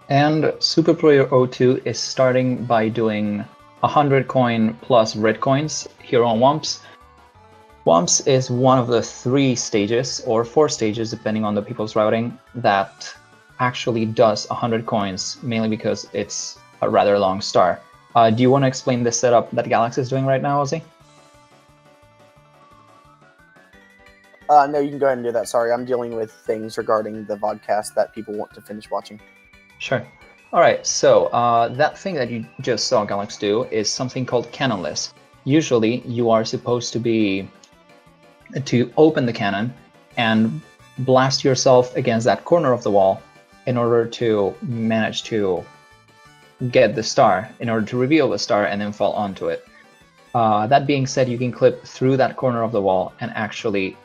And SuperPlayer02 is starting by doing 100 coin plus red coins here on Wumps. Wumps is one of the 3 stages, or 4 stages depending on the people's routing, that actually does 100 coins, mainly because it's a rather long star. Do you want to explain the setup that Galaxy is doing right now, Ozzy? No, you can go ahead and do that. Sorry, I'm dealing with things regarding the vodcast that people want to finish watching. Sure. All right, so that thing that you just saw Galaxy do is something called cannonless. Usually, you are supposed to open the cannon and blast yourself against that corner of the wall in order to manage to get the star, in order to reveal the star and then fall onto it. That being said, you can clip through that corner of the wall and actually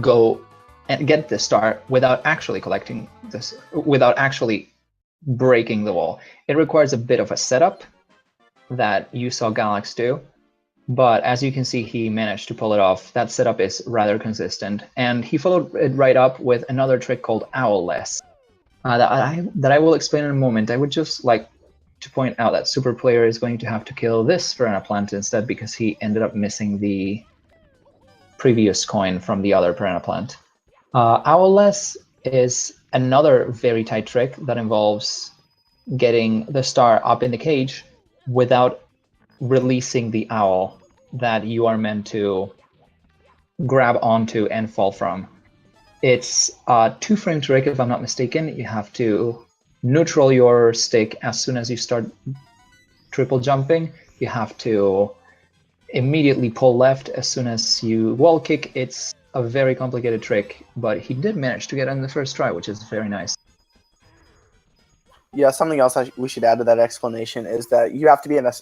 go and get the star without actually collecting this, without actually breaking the wall. It requires a bit of a setup that you saw Galax do, but as you can see, he managed to pull it off. That setup is rather consistent, and he followed it right up with another trick called Owlless that I will explain in a moment. I would just like to point out that Super Player is going to have to kill this Piranha Plant instead because he ended up missing the previous coin from the other Piranha Plant. Owlless is another very tight trick that involves getting the star up in the cage without releasing the owl that you are meant to grab onto and fall from. It's a 2-frame trick, if I'm not mistaken. You have to neutral your stick as soon as you start triple jumping. You have to immediately pull left as soon as you wall kick. It's a very complicated trick, but he did manage to get it in the first try, which is very nice. Yeah, something else we should add to that explanation is that you have to be in a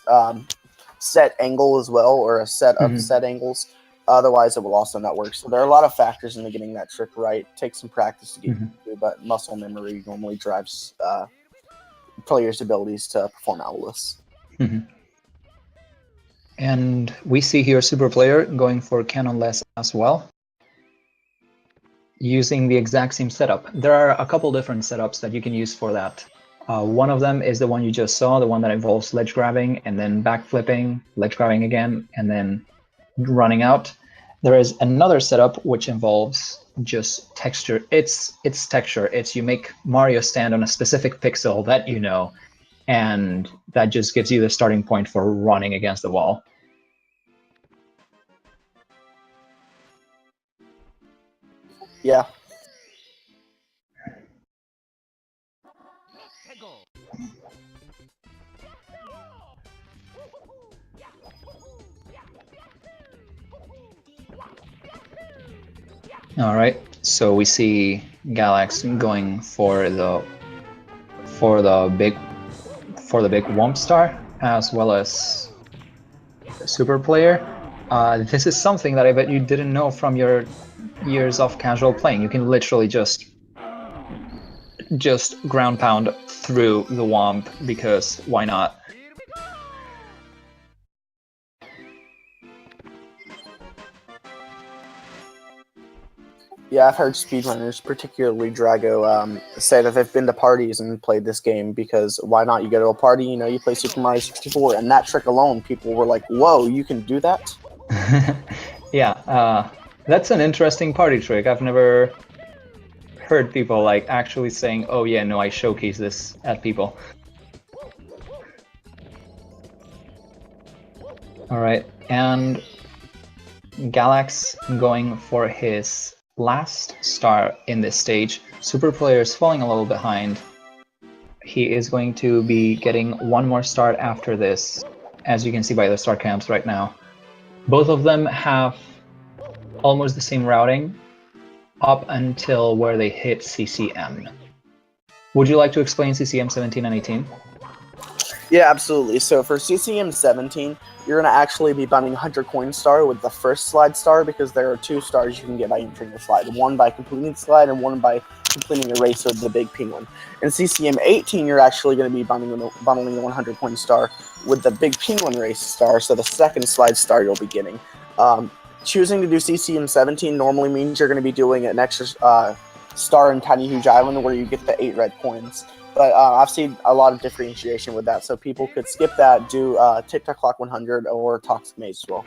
set angle as well, or a set of set angles. Otherwise, it will also not work. So there are a lot of factors into getting that trick right. It takes some practice to get to, but muscle memory normally drives players' abilities to perform Owlless. And we see here Super Player going for Cannonless as well, using the exact same setup. There are a couple different setups that you can use for that. One of them is the one you just saw, the one that involves ledge grabbing and then backflipping, ledge grabbing again, and then running out. There is another setup which involves just texture. It's texture. It's you make Mario stand on a specific pixel that you know, and that just gives you the starting point for running against the wall. Yeah. All right, so we see Galax going for the big Womp Star as well as Super Player. This is something that I bet you didn't know from your years of casual playing. You can literally just ground pound through the Womp because why not? Yeah, I've heard speedrunners, particularly Drago, say that they've been to parties and played this game because why not? You go to a party, you know, you play Super Mario 64, and that trick alone, people were like, whoa, you can do that? Yeah, that's an interesting party trick. I've never heard people like actually saying, oh yeah, no, I showcase this at people. Alright, and Galax going for his last star in this stage. Super Player is falling a little behind. He is going to be getting one more star after this, as you can see by the star camps right now. Both of them have almost the same routing up until where they hit CCM. Would you like to explain CCM 17 and 18? Yeah, absolutely. So for CCM 17, you're going to actually be buying 100 coin star with the first slide star because there are 2 stars you can get by entering the slide. One by completing the slide and one by completing a race with the big penguin. In CCM 18, you're actually going to be bundling the 100 coin star with the big penguin race star, so the second slide star you'll be getting. Choosing to do CCM 17 normally means you're going to be doing an extra star in Tiny Huge Island where you get the 8 red coins. But I've seen a lot of differentiation with that, so people could skip that, do TikTok Clock 100 or Toxic Maze as well.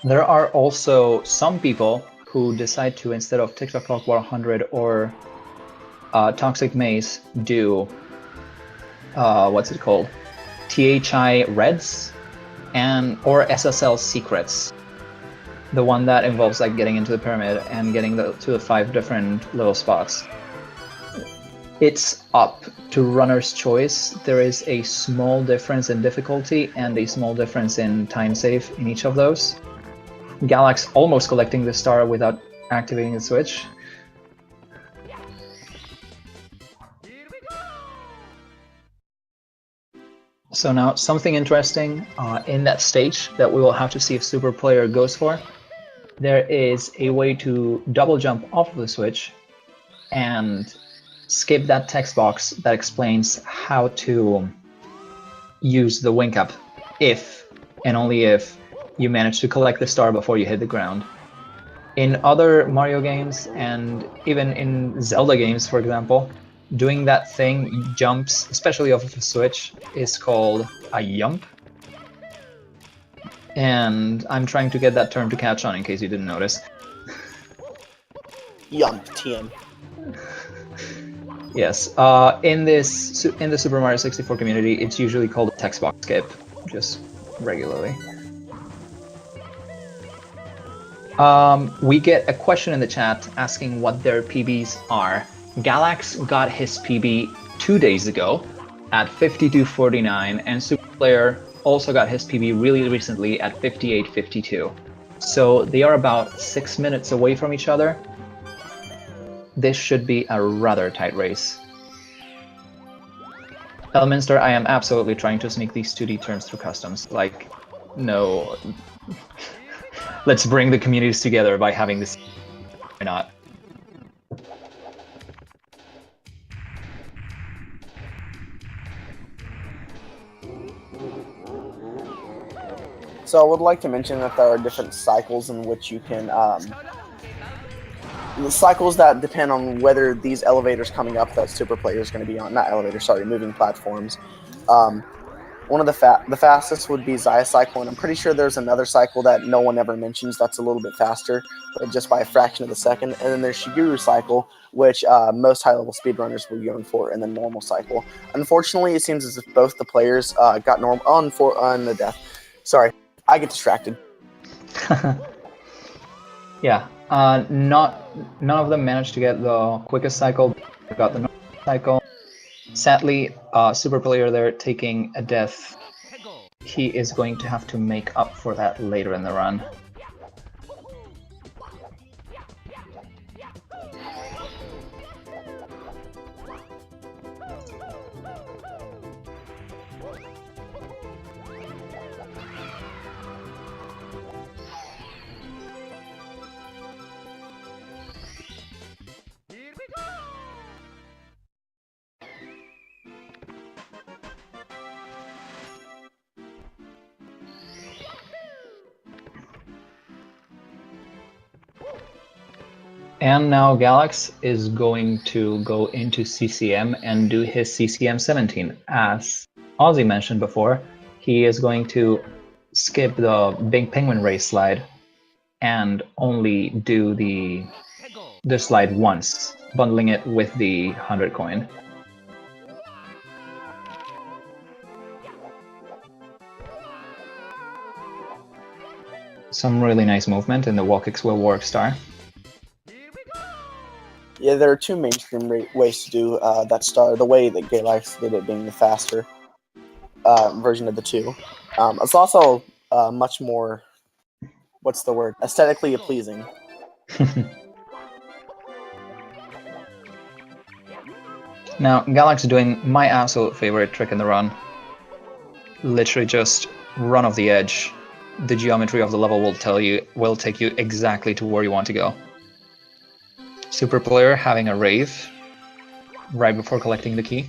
There are also some people who decide to, instead of TikTok Clock 100 or Toxic Maze, do what's it called? THI Reds or SSL Secrets. The one that involves like getting into the pyramid and getting to the 5 different little spots. It's up to runner's choice. There is a small difference in difficulty and a small difference in time save in each of those. Galax almost collecting the star without activating the switch. So now something interesting in that stage that we will have to see if SuperPlayer goes for. There is a way to double jump off of the switch and skip that text box that explains how to use the wing up if and only if you manage to collect the star before you hit the ground. In other Mario games and even in Zelda games, for example, doing that thing, jumps, especially off of a switch, is called a yump. And I'm trying to get that term to catch on in case you didn't notice. Yump, TM. Yes, in the Super Mario 64 community, it's usually called a text box skip, just regularly. We get a question in the chat asking what their PBs are. Galax got his PB 2 days ago at 52.49, and SuperPlayer also got his PB really recently at 58.52. So they are about 6 minutes away from each other. This should be a rather tight race. Elminster, I am absolutely trying to sneak these 2D turns through customs. Like, no. Let's bring the communities together by having this. Why not? So I would like to mention that there are different cycles in which you can the cycles that depend on whether these elevators coming up that SuperPlayer is going to be on, not elevators, sorry, moving platforms. One of the fastest would be Zaya Cycle, and I'm pretty sure there's another cycle that no one ever mentions that's a little bit faster, but just by a fraction of a second. And then there's Shiguru Cycle, which most high-level speedrunners will be going for, and then normal cycle. Unfortunately, it seems as if both the players got normal on the death. Sorry, I get distracted. Yeah, none of them managed to get the quickest cycle. They got the normal cycle. Sadly, SuperPlayer there taking a death. He is going to have to make up for that later in the run. And now Galax is going to go into CCM and do his CCM 17. As Ozzy mentioned before, he is going to skip the Big Penguin race slide and only do the slide once, bundling it with the 100 coin. Some really nice movement in the Walkix Will Work Star. Yeah, there are two mainstream ways to do that star. The way that Galax did it being the faster version of the two. It's also much more, what's the word, aesthetically pleasing. Now, Galax is doing my absolute favorite trick in the run. Literally just run off the edge. The geometry of the level will take you exactly to where you want to go. SuperPlayer having a rave right before collecting the key.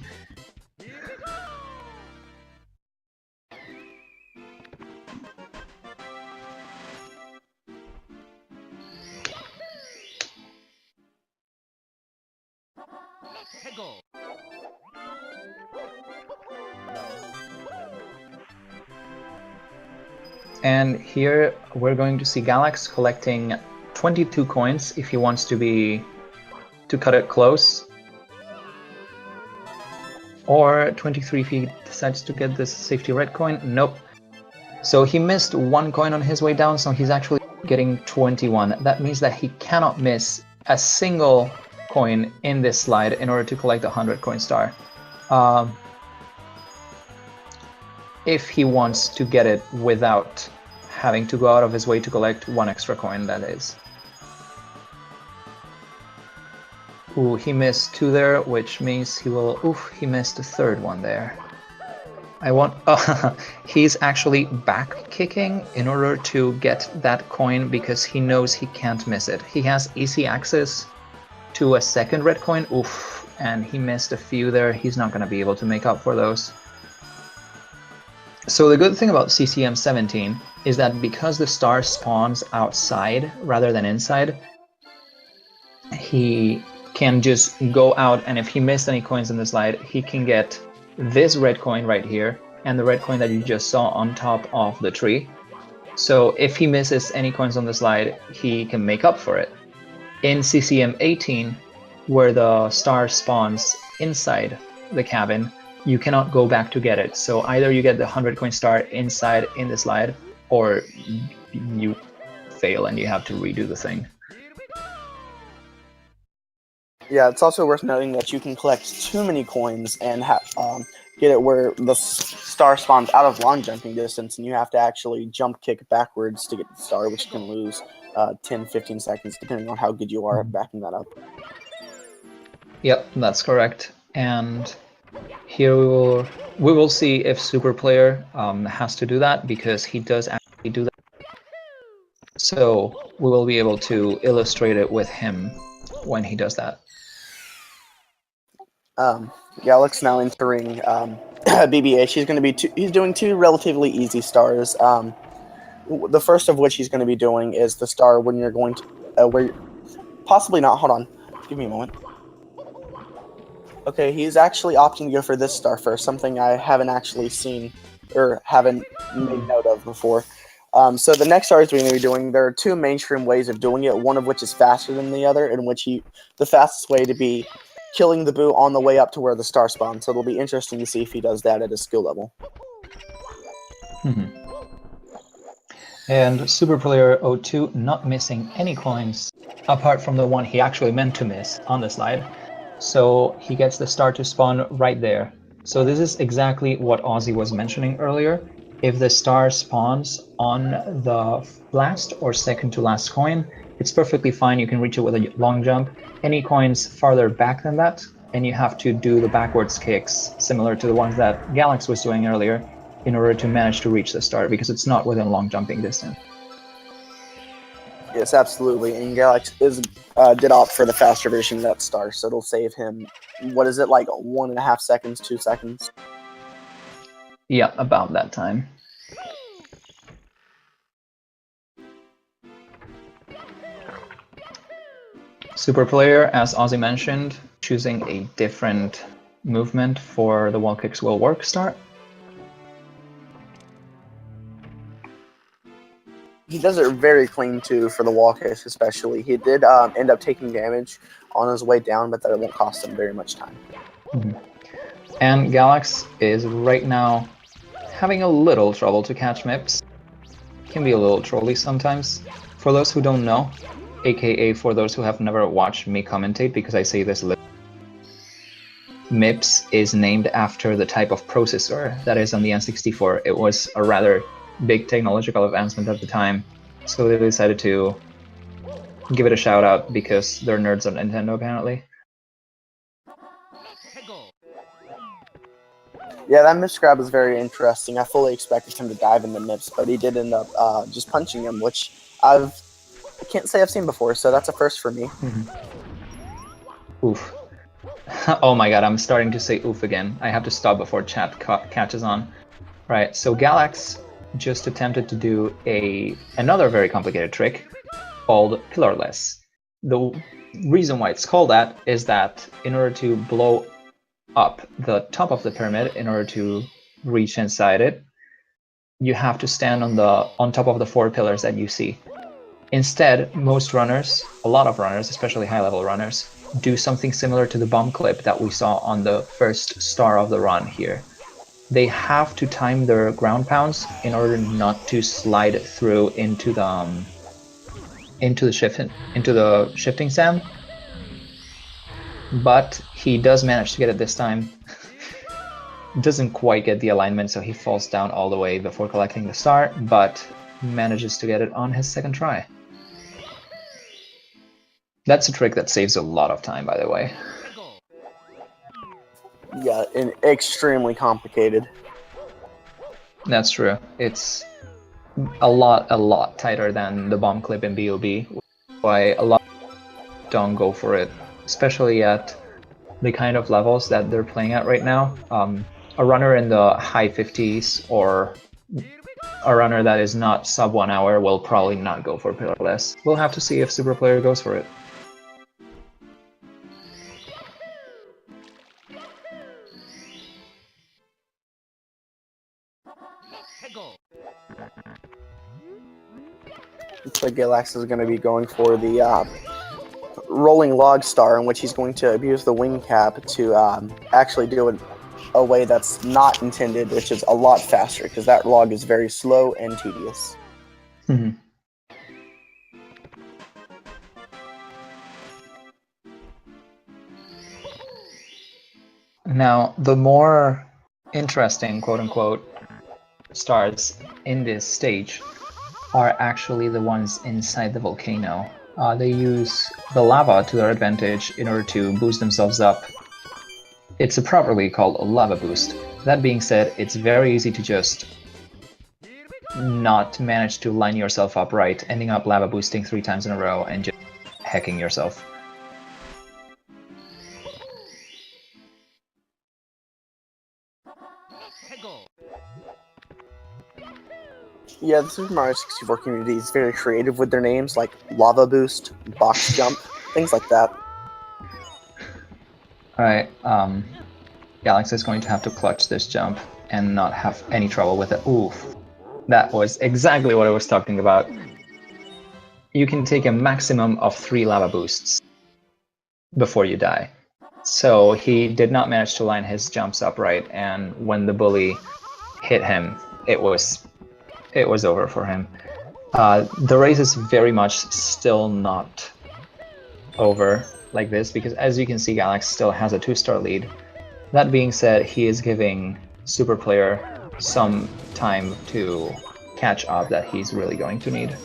And here we're going to see Galax collecting 22 coins if he wants to cut it close. Or 23 if he decides to get this safety red coin. Nope. So he missed 1 coin on his way down, so he's actually getting 21. That means that he cannot miss a single coin in this slide in order to collect the 100 coin star. If he wants to get it without having to go out of his way to collect 1 extra coin, that is. Ooh, he missed 2 there, which means he will... Oof, he missed the 3rd one there. He's actually back kicking in order to get that coin because he knows he can't miss it. He has easy access to a 2nd red coin. Oof, and he missed a few there. He's not going to be able to make up for those. So the good thing about CCM17 is that because the star spawns outside rather than inside, he can just go out, and if he missed any coins in the slide, he can get this red coin right here and the red coin that you just saw on top of the tree. So if he misses any coins on the slide, he can make up for it. In CCM18, where the star spawns inside the cabin, you cannot go back to get it. So either you get the 100 coin star inside in the slide, or you fail and you have to redo the thing. Yeah, it's also worth noting that you can collect too many coins and get it where the star spawns out of long jumping distance, and you have to actually jump kick backwards to get the star, which you can lose 10-15 seconds, depending on how good you are at backing that up. Yep, that's correct. And here we will see if SuperPlayer has to do that, because he does actually do that. So we will be able to illustrate it with him when he does that. Galax now entering BBA. He's doing 2 relatively easy stars. The first of which he's going to be doing is the star when you're going to possibly not. Hold on, give me a moment. Okay, he's actually opting to go for this star first, something I haven't actually seen or haven't made note of before. So the next stars we're going to be doing, there are 2 mainstream ways of doing it, one of which is faster than the other, in which the fastest way to be killing the boo on the way up to where the star spawns. So it'll be interesting to see if he does that at a skill level. And SuperPlayer02 not missing any coins apart from the one he actually meant to miss on the slide. So he gets the star to spawn right there. So this is exactly what Ozzy was mentioning earlier. If the star spawns on the last or second to last coin, it's perfectly fine. You can reach it with a long jump. Any coins farther back than that, and you have to do the backwards kicks similar to the ones that Galax was doing earlier in order to manage to reach the star, because it's not within long jumping distance. Yes, absolutely. And Galax did opt for the faster version of that star, so it'll save him, what is it, like 1.5 seconds, 2 seconds? Yeah, about that time. SuperPlayer, as Ozzy mentioned, choosing a different movement for the wall kicks will work start. He does it very clean too for the wall kicks, especially. He did end up taking damage on his way down, but that won't cost him very much time. And Galax is right now having a little trouble to catch MIPS. Can be a little trolly sometimes. For those who don't know, aka for those who have never watched me commentate, because I say this MIPS is named after the type of processor that is on the N64. It was a rather big technological advancement at the time, so they decided to give it a shout out because they're nerds on Nintendo apparently. Yeah, that MIPS grab was very interesting. I fully expected him to dive into MIPS, but he did end up just punching him, which I can't say I've seen before, so that's a first for me. Oof. Oh my god, I'm starting to say oof again. I have to stop before chat catches on. Right, so Galax just attempted to do another very complicated trick called Pillarless. The reason why it's called that is that in order to blow up the top of the pyramid, in order to reach inside it, you have to stand on top of the 4 pillars that you see. Instead, most runners, a lot of runners, especially high-level runners, do something similar to the bomb clip that we saw on the first star of the run here. They have to time their ground pounds in order not to slide through into the shifting sand. But he does manage to get it this time. Doesn't quite get the alignment, so he falls down all the way before collecting the star, but manages to get it on his second try. That's a trick that saves a lot of time, by the way. Yeah, and extremely complicated. That's true. It's a lot tighter than the bomb clip in BOB, why a lot don't go for it, especially at the kind of levels that they're playing at right now. A runner in the high 50s or a runner that is not sub 1 hour will probably not go for pillarless. We'll have to see if SuperPlayer goes for it. Looks like Galaxy is going to be going for the rolling log star, in which he's going to abuse the wing cap to actually do it a way that's not intended, which is a lot faster, because that log is very slow and tedious. Mm-hmm. Now, the more interesting, quote-unquote, stars in this stage are actually the ones inside the volcano. They use the lava to their advantage in order to boost themselves up. It's properly called a lava boost. That being said, it's very easy to just not manage to line yourself up right, ending up lava boosting 3 times in a row and just hacking yourself. Yeah, the Super Mario 64 community is very creative with their names, like Lava Boost, Box Jump, things like that. Alright, Galaxy is going to have to clutch this jump and not have any trouble with it. Oof. That was exactly what I was talking about. You can take a maximum of 3 lava boosts before you die. So he did not manage to line his jumps up right, and when the bully hit him, it was over for him. The race is very much still not over like this, because as you can see, Galax still has a 2-star lead. That being said, he is giving SuperPlayer some time to catch up that he's really going to need.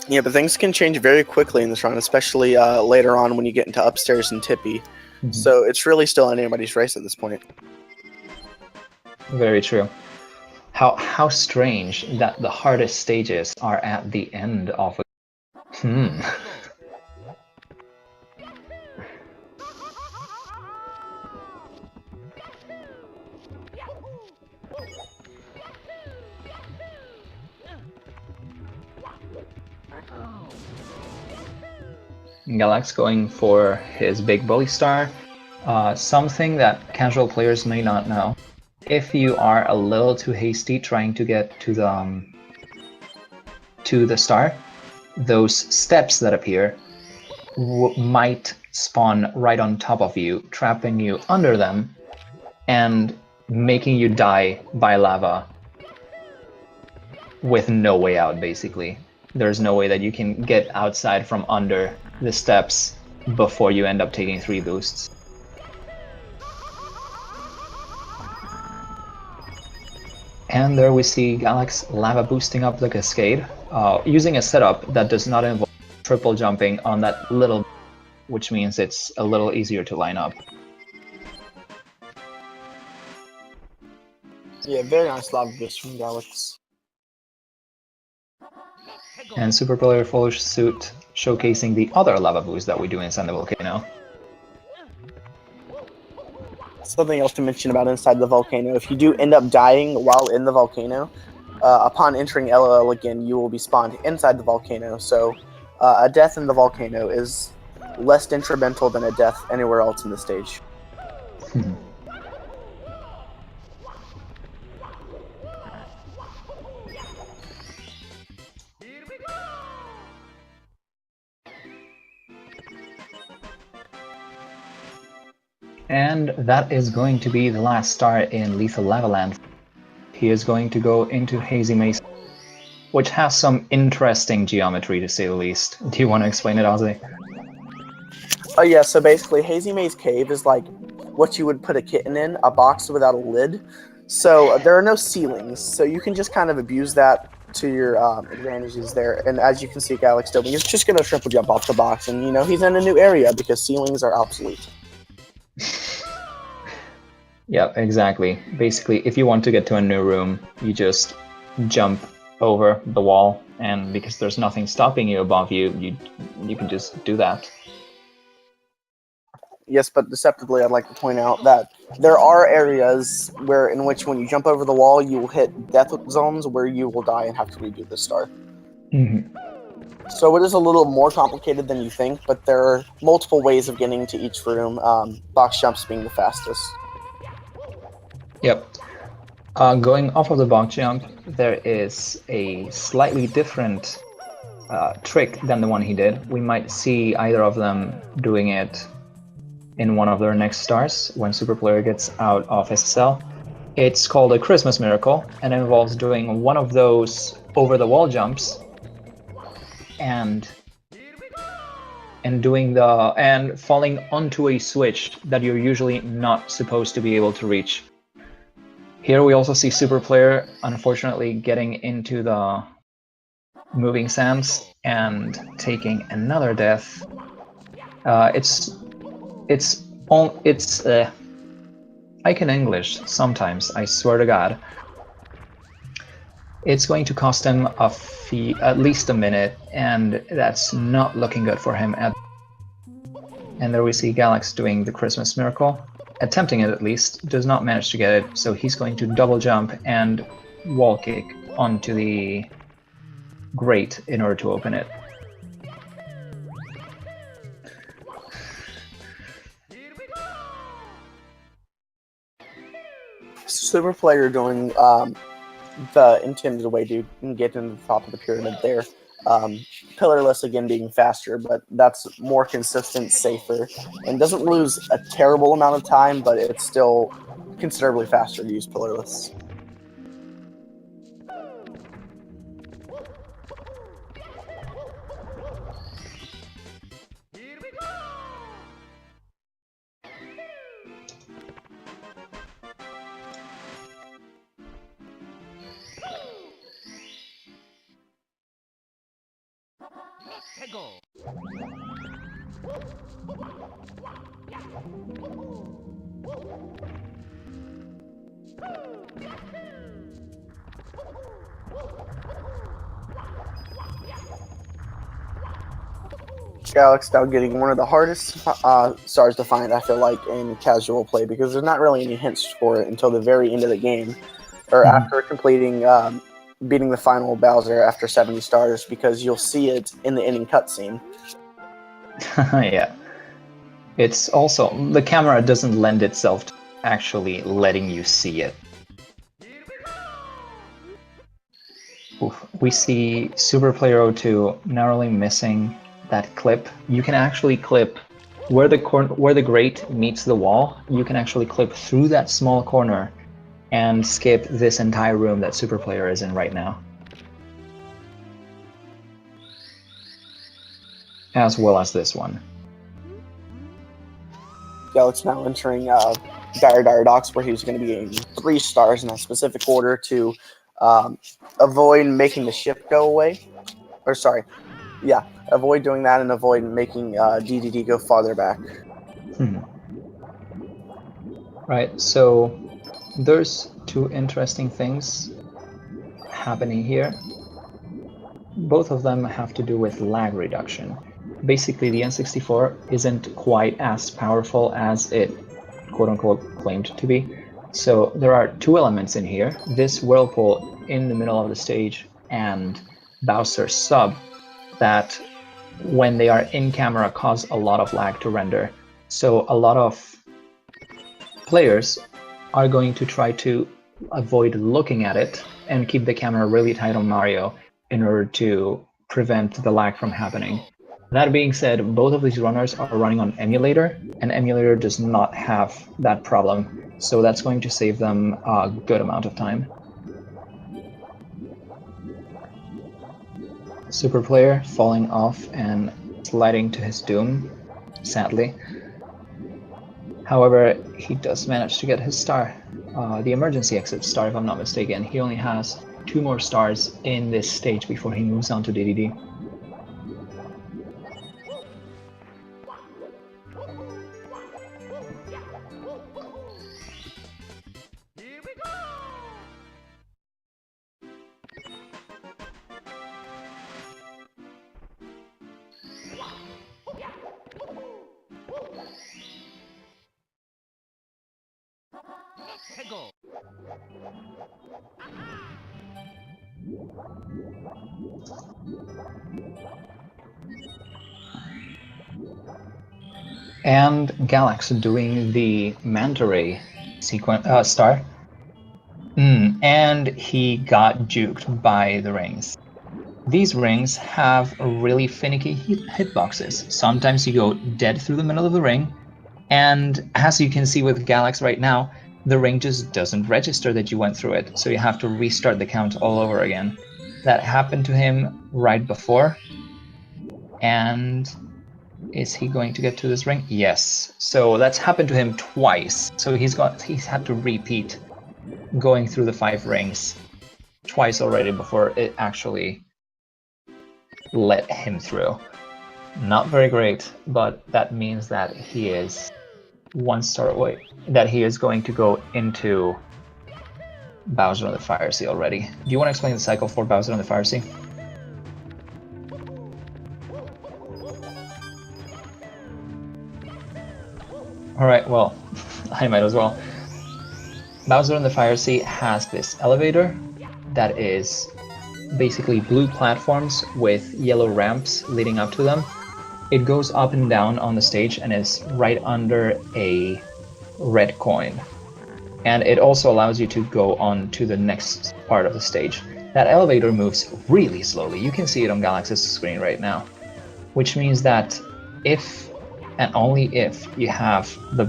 Yeah, but things can change very quickly in this run, especially later on when you get into upstairs and Tippy. Mm-hmm. So it's really still anybody's race at this point. Very true. How strange that the hardest stages are at the end of a... Galax going for his big bully star. Something that casual players may not know. If you are a little too hasty trying to get to the star, those steps that appear might spawn right on top of you, trapping you under them, and making you die by lava with no way out, basically. There's no way that you can get outside from under the steps before you end up taking 3 boosts. And there we see Galax lava boosting up the cascade, using a setup that does not involve triple jumping on that little, which means it's a little easier to line up. Yeah, very nice lava boost from Galax. And SuperPlayer follows suit, showcasing the other lava boost that we do inside the volcano. Something else to mention about inside the volcano, if you do end up dying while in the volcano, upon entering LOL again, you will be spawned inside the volcano, so a death in the volcano is less detrimental than a death anywhere else in the stage. And that is going to be the last star in Lethal Lava Land. He is going to go into Hazy Maze, which has some interesting geometry, to say the least. Do you want to explain it, Ozzy? Oh yeah, so basically Hazy Maze Cave is like what you would put a kitten in, a box without a lid. So there are no ceilings, so you can just kind of abuse that to your advantages there. And as you can see, Galaxyym is just going to triple jump off the box, and he's in a new area because ceilings are obsolete. Yeah, exactly. Basically, if you want to get to a new room, you just jump over the wall, and because there's nothing stopping you above you, you can just do that. Yes, but deceptively, I'd like to point out that there are areas in which when you jump over the wall, you will hit death zones where you will die and have to redo the star. Mm-hmm. So it is a little more complicated than you think, but there are multiple ways of getting to each room, box jumps being the fastest. Yep. Going off of the box jump, there is a slightly different trick than the one he did. We might see either of them doing it in one of their next stars when SuperPlayer gets out of SSL. It's called a Christmas Miracle, and it involves doing one of those over-the-wall jumps and falling onto a switch that you're usually not supposed to be able to reach. Here we also see SuperPlayer unfortunately getting into the moving sands and taking another death. I can English sometimes, I swear to God. It's going to cost him at least a minute, and that's not looking good for him. And there we see Galax doing the Christmas Miracle, attempting it at least, does not manage to get it, so he's going to double jump and wall kick onto the grate in order to open it. SuperPlayer doing the intended way to get into the top of the pyramid there. Pillarless again being faster, but that's more consistent, safer, and doesn't lose a terrible amount of time, but it's still considerably faster to use pillarless. Galax now getting one of the hardest stars to find, I feel like, in casual play, because there's not really any hints for it until the very end of the game, or after completing beating the final Bowser after 70 stars, because you'll see it in the ending cutscene. Yeah. It's also, the camera doesn't lend itself to actually letting you see it. Oof. We see SuperPlayer02 narrowly missing that clip. You can actually clip where the grate meets the wall. You can actually clip through that small corner and skip this entire room that SuperPlayer is in right now, as well as this one. Galax now entering Dire Docks, where he's going to be getting 3 stars in a specific order to avoid making the ship go away. Or sorry, yeah, avoid doing that and avoid making DDD go farther back. Right, so there's 2 interesting things happening here. Both of them have to do with lag reduction. Basically, the N64 isn't quite as powerful as it quote-unquote claimed to be. So there are 2 elements in here, this whirlpool in the middle of the stage and Bowser's sub, that when they are in camera cause a lot of lag to render. So a lot of players are going to try to avoid looking at it and keep the camera really tight on Mario in order to prevent the lag from happening. That being said, both of these runners are running on emulator, and emulator does not have that problem, so that's going to save them a good amount of time. SuperPlayer falling off and sliding to his doom, sadly. However, he does manage to get his star, the emergency exit star if I'm not mistaken. He only has 2 more stars in this stage before he moves on to DDD. And Galax doing the Manta Ray sequence star. And he got juked by the rings. These rings have really finicky hitboxes. Sometimes you go dead through the middle of the ring, and as you can see with Galax right now, the ring just doesn't register that you went through it, so you have to restart the count all over again. That happened to him right before, and is he going to get to this ring? Yes. So that's happened to him twice. So he's had to repeat going through the 5 rings twice already before it actually let him through. Not very great, but that means that he is 1 star away. That he is going to go into Bowser on the Fire Sea already. Do you want to explain the cycle for Bowser on the Fire Sea? Alright, well, I might as well. Bowser on the Fire Sea has this elevator that is basically blue platforms with yellow ramps leading up to them. It goes up and down on the stage and is right under a red coin. And it also allows you to go on to the next part of the stage. That elevator moves really slowly. You can see it on Galaxy's screen right now. Which means that if and only if you have the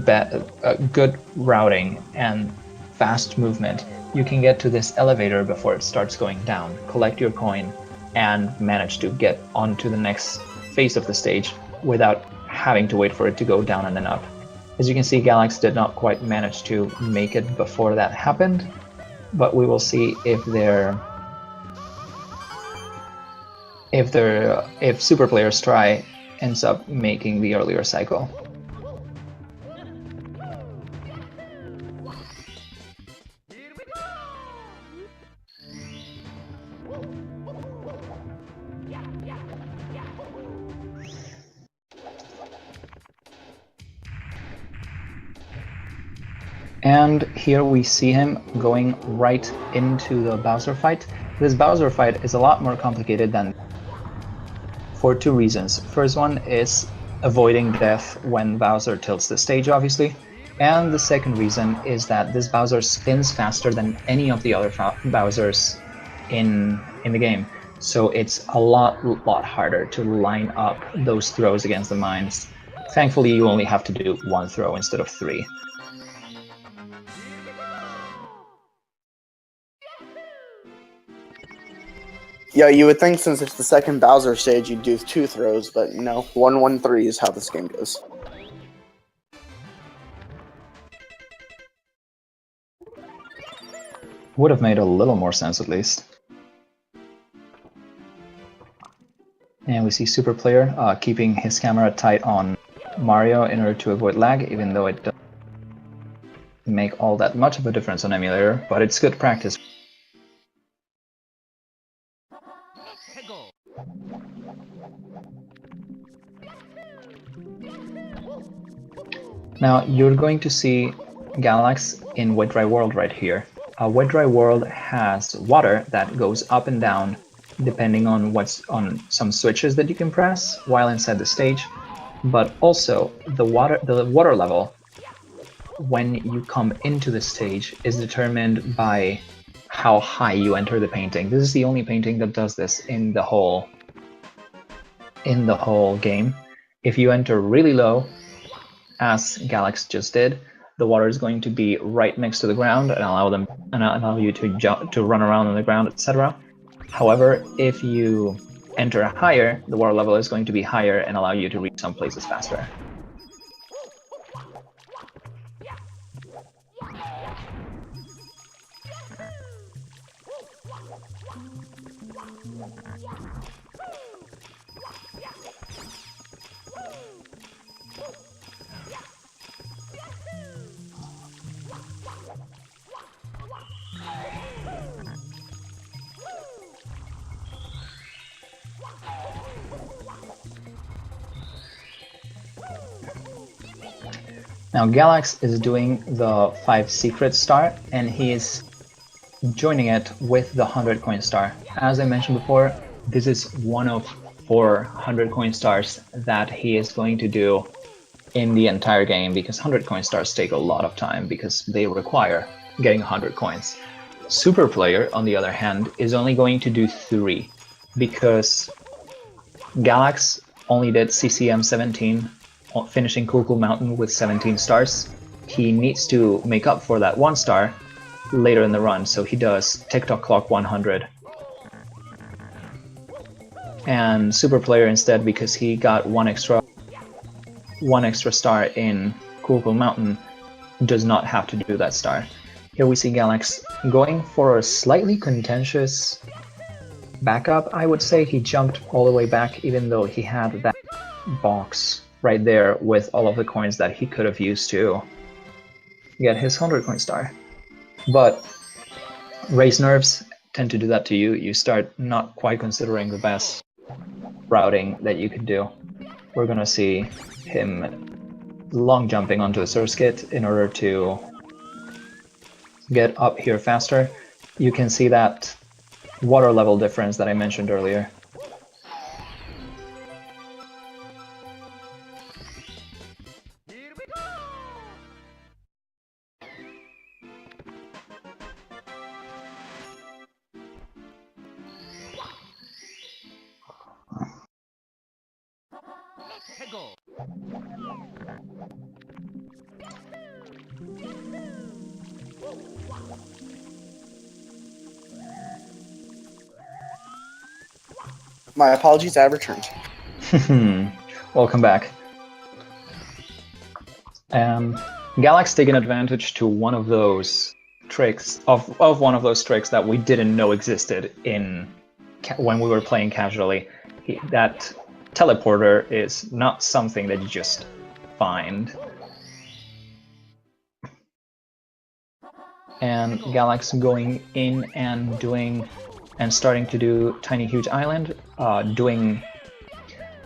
good routing and fast movement, you can get to this elevator before it starts going down, collect your coin, and manage to get onto the next phase of the stage without having to wait for it to go down and then up. As you can see, Galax did not quite manage to make it before that happened, but we will see if SuperPlayer's try ends up making the earlier cycle. And here we see him going right into the Bowser fight. This Bowser fight is a lot more complicated than for 2 reasons. First one is avoiding death when Bowser tilts the stage, obviously. And the second reason is that this Bowser spins faster than any of the other Bowsers in the game. So it's a lot harder to line up those throws against the mines. Thankfully, you only have to do 1 throw instead of 3. Yeah, you would think since it's the second Bowser stage, you'd do 2 throws, but you know, 1-1-3 is how this game goes. Would have made a little more sense at least. And we see SuperPlayer keeping his camera tight on Mario in order to avoid lag, even though it doesn't make all that much of a difference on emulator, but it's good practice. Now you're going to see Galax in Wet Dry World right here. Wet Dry World has water that goes up and down depending on what's on some switches that you can press while inside the stage, but also the water level when you come into the stage is determined by how high you enter the painting. This is the only painting that does this in the whole in the whole game. If you enter really low, as Galax just did, the water is going to be right next to the ground and allow you to run around on the ground, etc. However, if you enter higher, the water level is going to be higher and allow you to reach some places faster. Now Galax is doing the 5 secret star, and he is joining it with the 100 coin star. As I mentioned before, this is one of 400 coin stars that he is going to do in the entire game, because 100 coin stars take a lot of time because they require getting 100 coins. Super Player, on the other hand, is only going to do 3 because Galax only did CCM17, finishing Cool Mountain with 17 stars. He needs to make up for that 1 star later in the run, so he does TikTok Clock 100. And Super Player instead, because he got one extra star in Cool Mountain, does not have to do that star. Here we see Galax going for a slightly contentious backup, I would say. He jumped all the way back even though he had that box right there with all of the coins that he could have used to get his 100 coin star. But race nerves tend to do that to you. You start not quite considering the best routing that you could do. We're gonna see him long jumping onto the Surskit in order to get up here faster. You can see that water level difference that I mentioned earlier. My apologies, I have returned. Welcome back. Galax taking advantage to one of those tricks of one of those tricks that we didn't know existed when we were playing casually. That teleporter is not something that you just find. And Galax going in and starting to do Tiny Huge Island, doing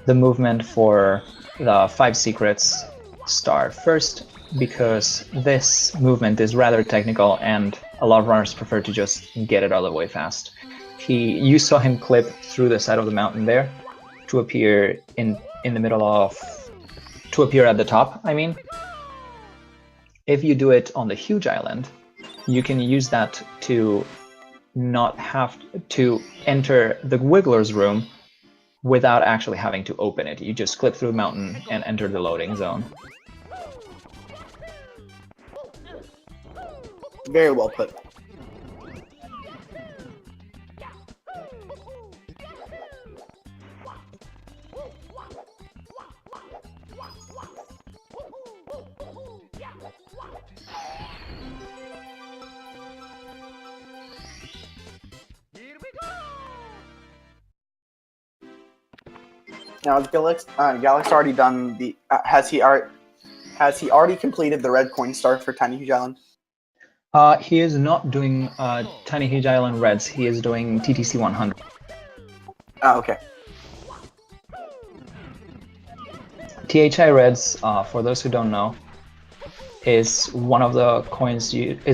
the movement for the 5 secrets star first, because this movement is rather technical and a lot of runners prefer to just get it out of the way fast. You saw him clip through the side of the mountain there to appear in the middle of, to appear at the top, I mean. If you do it on the huge island, you can use that to not have to enter the Wiggler's room without actually having to open it. You just clip through the mountain and enter the loading zone. Very well put. Now, has Galax already done the? Has he already completed the red coin star for Tiny Huge Island? He is not doing Tiny Huge Island Reds. He is doing TTC 100. Oh, okay. THI Reds, for those who don't know, is one of the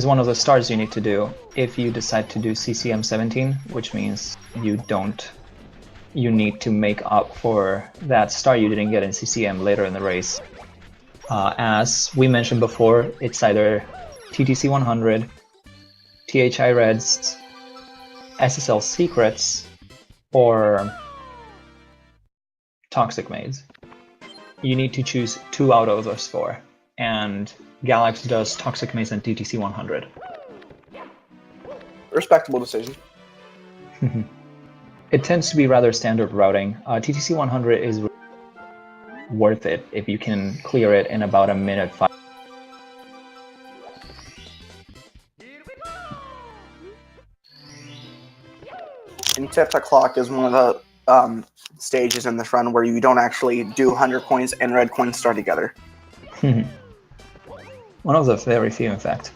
one of the stars you need to do if you decide to do CCM 17, which means you need to make up for that star you didn't get in CCM later in the race. As we mentioned before, it's either TTC 100, THI Reds, SSL Secrets, or Toxic Maze. You need to choose 2 out of those 4, and Galax does Toxic Maze and TTC 100. Respectable decision. It tends to be rather standard routing. TTC 100 is worth it if you can clear it in about a minute 5. And TikTok Clock is one of the stages in this run where you don't actually do 100 coins and red coins star together. One of the very few, in fact.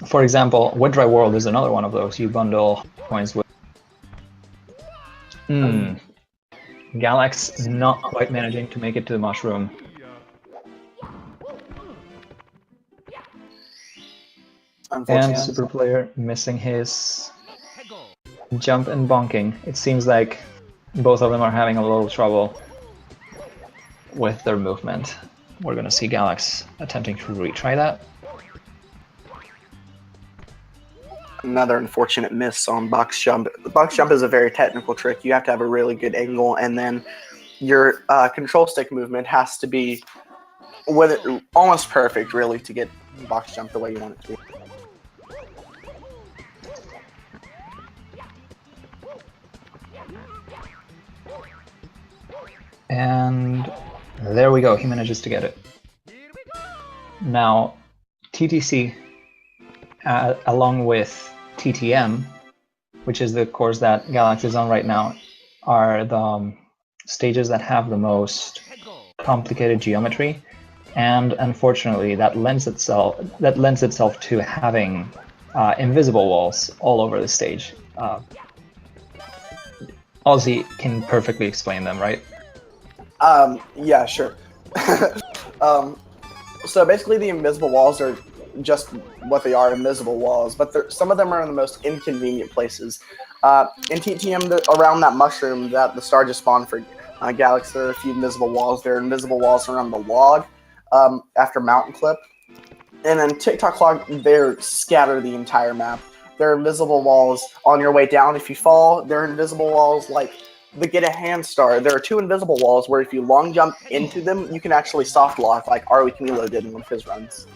For example, Wet Dry World is another one of those. You bundle coins with... Galax not quite managing to make it to the mushroom. And SuperPlayer missing his jump and bonking. It seems like both of them are having a little trouble with their movement. We're gonna see Galax attempting to retry that. Another unfortunate miss on box jump. The box jump is a very technical trick. You have to have a really good angle, and then your control stick movement has to be almost perfect, really, to get box jump the way you want it to be. And there we go, he manages to get it. Now, TTC, along with TTM, which is the course that Galax is on right now, are the stages that have the most complicated geometry, and unfortunately that lends itself to having invisible walls all over the stage. Ozzy can perfectly explain them, right? Yeah, sure. So basically the invisible walls are just what they are, invisible walls, but some of them are in the most inconvenient places. In TTM, around that mushroom that the star just spawned for Galaxy, there are a few invisible walls. There are invisible walls around the log after Mountain Clip. And then TikTok Clock, they're scatter the entire map. There are invisible walls on your way down if you fall. There are invisible walls like the Get a Hand Star. There are 2 invisible walls where if you long jump into them, you can actually soft lock like Arwi Camilo did in one of his runs.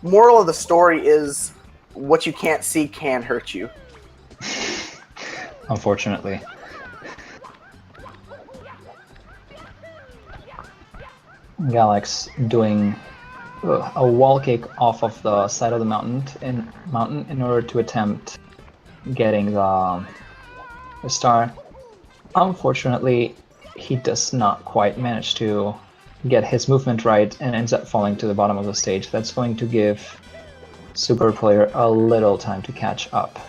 Moral of the story is what you can't see can hurt you. Unfortunately. Galax doing a wall kick off of the side of the mountain in order to attempt getting the star. Unfortunately, he does not quite manage to get his movement right and ends up falling to the bottom of the stage. That's going to give SuperPlayer a little time to catch up.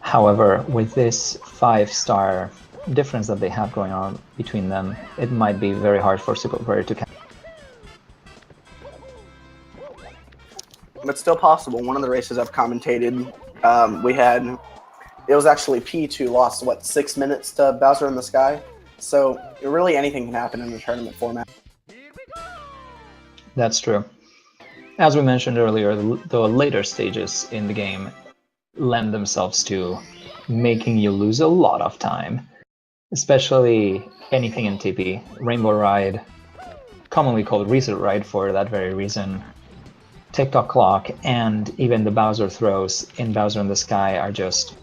However, with this 5-star difference that they have going on between them, it might be very hard for SuperPlayer to catch. But still possible. One of the races I've commentated, it was actually Peach who lost, 6 minutes to Bowser in the Sky? So really anything can happen in the tournament format. That's true. As we mentioned earlier, the later stages in the game lend themselves to making you lose a lot of time, especially anything in TP. Rainbow Ride, commonly called Reset Ride for that very reason, TikTok Clock, and even the Bowser throws in Bowser in the Sky are just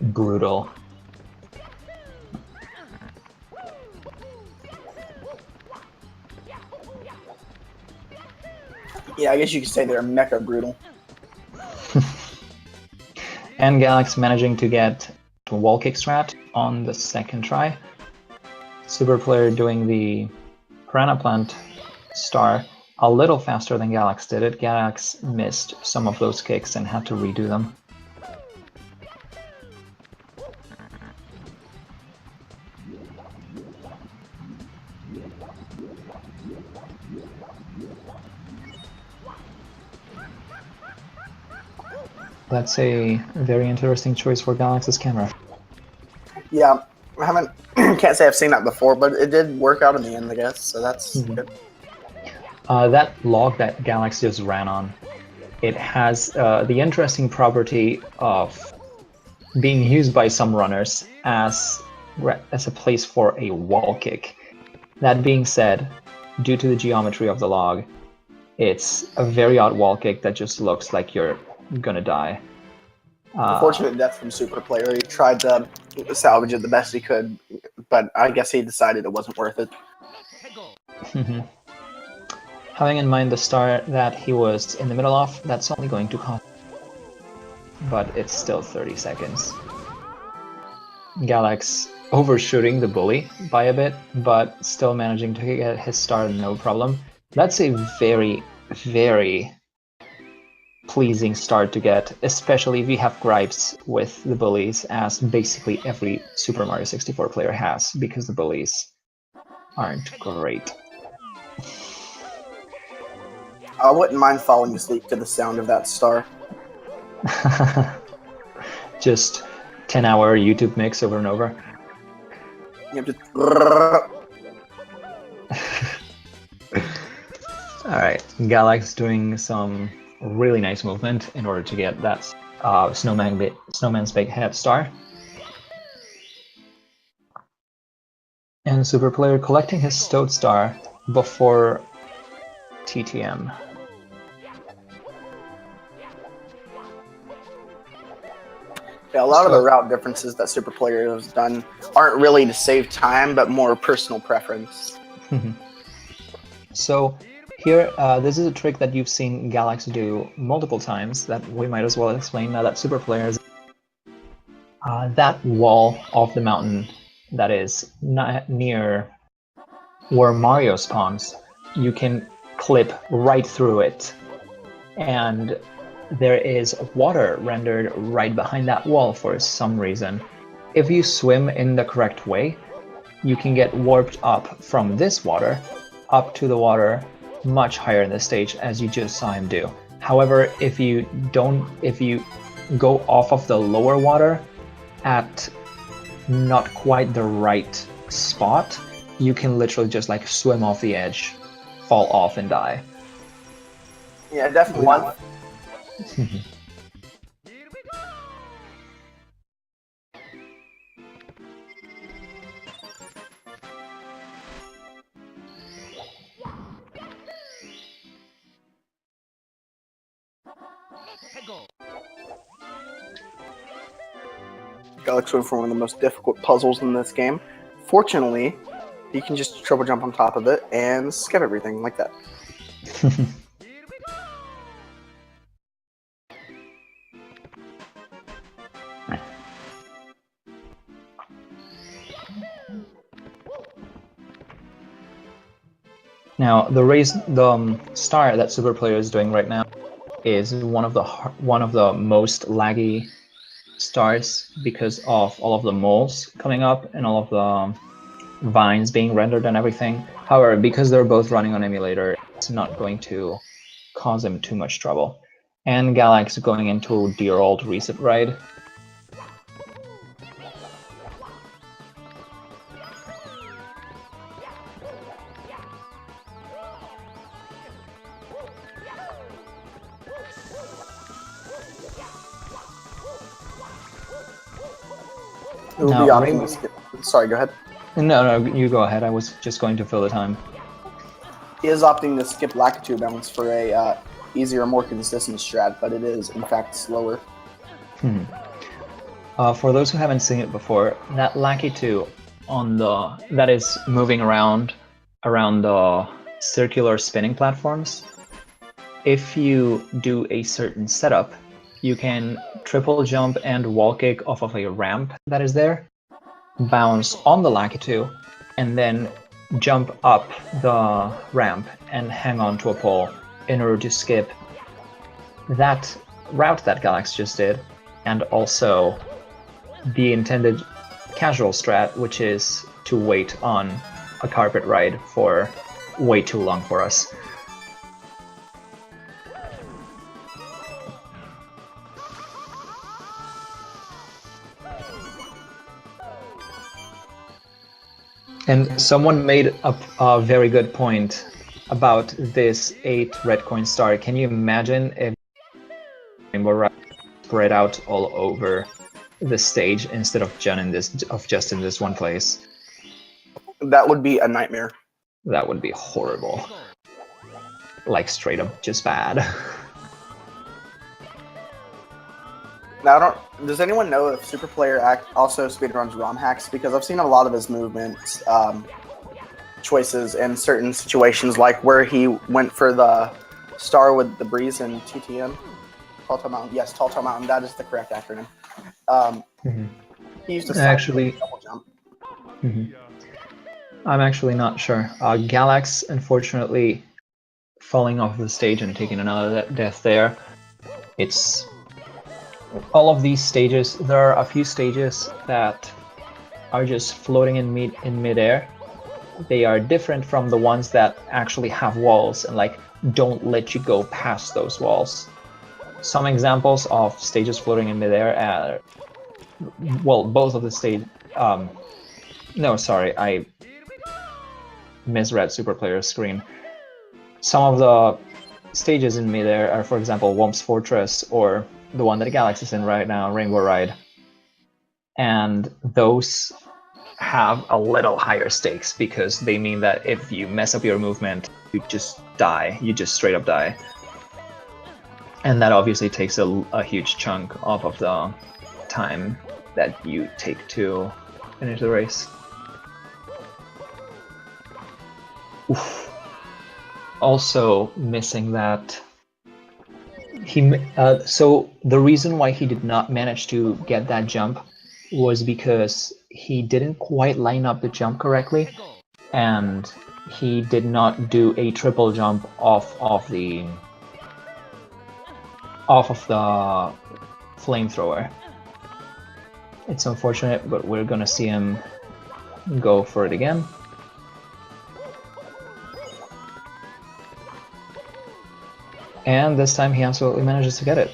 brutal. Yeah, I guess you could say they're mecha brutal. And Galax managing to get to wall kick strat on the second try. SuperPlayer doing the Piranha Plant star a little faster than Galax did it. Galax missed some of those kicks and had to redo them. That's a very interesting choice for Galax's camera. Yeah, can't say I've seen that before, but it did work out in the end, I guess, so that's good. That log that Galax just ran on it has the interesting property of being used by some runners as a place for a wall kick. That being said, due to the geometry of the log, it's a very odd wall kick that just looks like you're gonna die. Unfortunate death from SuperPlayer. He tried to salvage it the best he could, but I guess he decided it wasn't worth it. Having in mind the star that he was in the middle of, that's only going to cost, but it's still 30 seconds. Galax overshooting the bully by a bit, but still managing to get his star no problem. That's a very, very pleasing start to get, especially if you have gripes with the bullies, as basically every Super Mario 64 player has, because the bullies aren't great. I wouldn't mind falling asleep to the sound of that star. Just 10-hour YouTube mix over and over. You have to... Alright, Galax doing some really nice movement in order to get that Snowman's Big Head star. And SuperPlayer collecting his Toad star before TTM. Yeah, a lot of the route differences that SuperPlayer has done aren't really to save time, but more personal preference. So here, this is a trick that you've seen Galax do multiple times that we might as well explain now that SuperPlayer is that wall of the mountain that is near where Mario spawns. You can clip right through it, and there is water rendered right behind that wall for some reason. If you swim in the correct way, you can get warped up from this water up to the water much higher in the stage, as you just saw him do. However, if you go off of the lower water at not quite the right spot, you can literally just like swim off the edge, fall off, and die. Yeah, definitely. Galaxy went for one of the most difficult puzzles in this game. Fortunately, you can just triple jump on top of it and skip everything like that. Now, the star that SuperPlayer is doing right now is one of the most laggy stars because of all of the moles coming up and all of the vines being rendered and everything. However, because they're both running on emulator, it's not going to cause them too much trouble. And Galax going into dear old reset ride. Sorry, go ahead. No, you go ahead. I was just going to fill the time. He is opting to skip Lakitu bounce for a easier, more consistent strat, but it is, in fact, slower. For those who haven't seen it before, that Lakitu that is moving around the circular spinning platforms, if you do a certain setup, you can triple jump and wall kick off of a ramp that is there, bounce on the Lakitu, and then jump up the ramp and hang on to a pole in order to skip that route that Galax just did, and also the intended casual strat, which is to wait on a carpet ride for way too long for us. And someone made a very good point about this 8 red coin star. Can you imagine if Rainbow Ride spread out all over the stage instead of just in this one place. That would be a nightmare. That would be horrible. Like straight up just bad. Now, does anyone know if SuperPlayer also speedruns ROM hacks? Because I've seen a lot of his movements, choices in certain situations, like where he went for the star with the breeze in TTM. Tall Tall Mountain. Yes, Tall Tall Mountain. That is the correct acronym. He used to actually double jump. I'm actually not sure. Galax, unfortunately, falling off the stage and taking another death there. It's all of these stages. There are a few stages that are just floating in midair. They are different from the ones that actually have walls and like don't let you go past those walls. Some examples of stages floating in midair are, well, both of the stage. No, sorry, I misread SuperPlayer's screen. Some of the stages in midair are, for example, Womp's Fortress or the one that Galaxy is in right now, Rainbow Ride. And those have a little higher stakes because they mean that if you mess up your movement, you just die. You just straight up die. And that obviously takes a huge chunk off of the time that you take to finish the race. Oof. Also missing that so the reason why he did not manage to get that jump was because he didn't quite line up the jump correctly, and he did not do a triple jump off of the flamethrower. It's unfortunate, but we're gonna see him go for it again. And this time he absolutely manages to get it.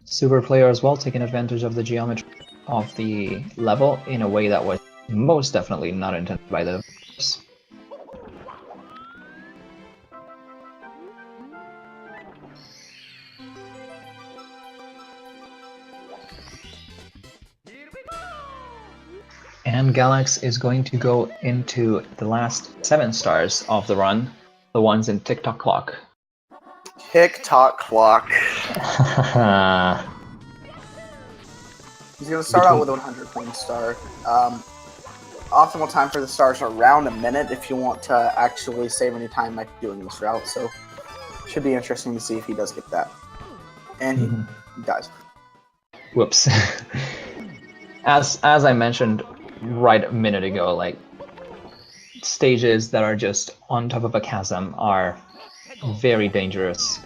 SuperPlayer as well, taking advantage of the geometry of the level in a way that was most definitely not intended by the developers. And Galax is going to go into the last 7 stars of the run, the ones in TikTok Clock. TikTok Clock. He's going to start out with a 100 coin star. Optimal time for the stars are around a minute if you want to actually save any time like doing this route. So should be interesting to see if he does get that. And he dies. Whoops. As I mentioned right a minute ago, like stages that are just on top of a chasm are very dangerous.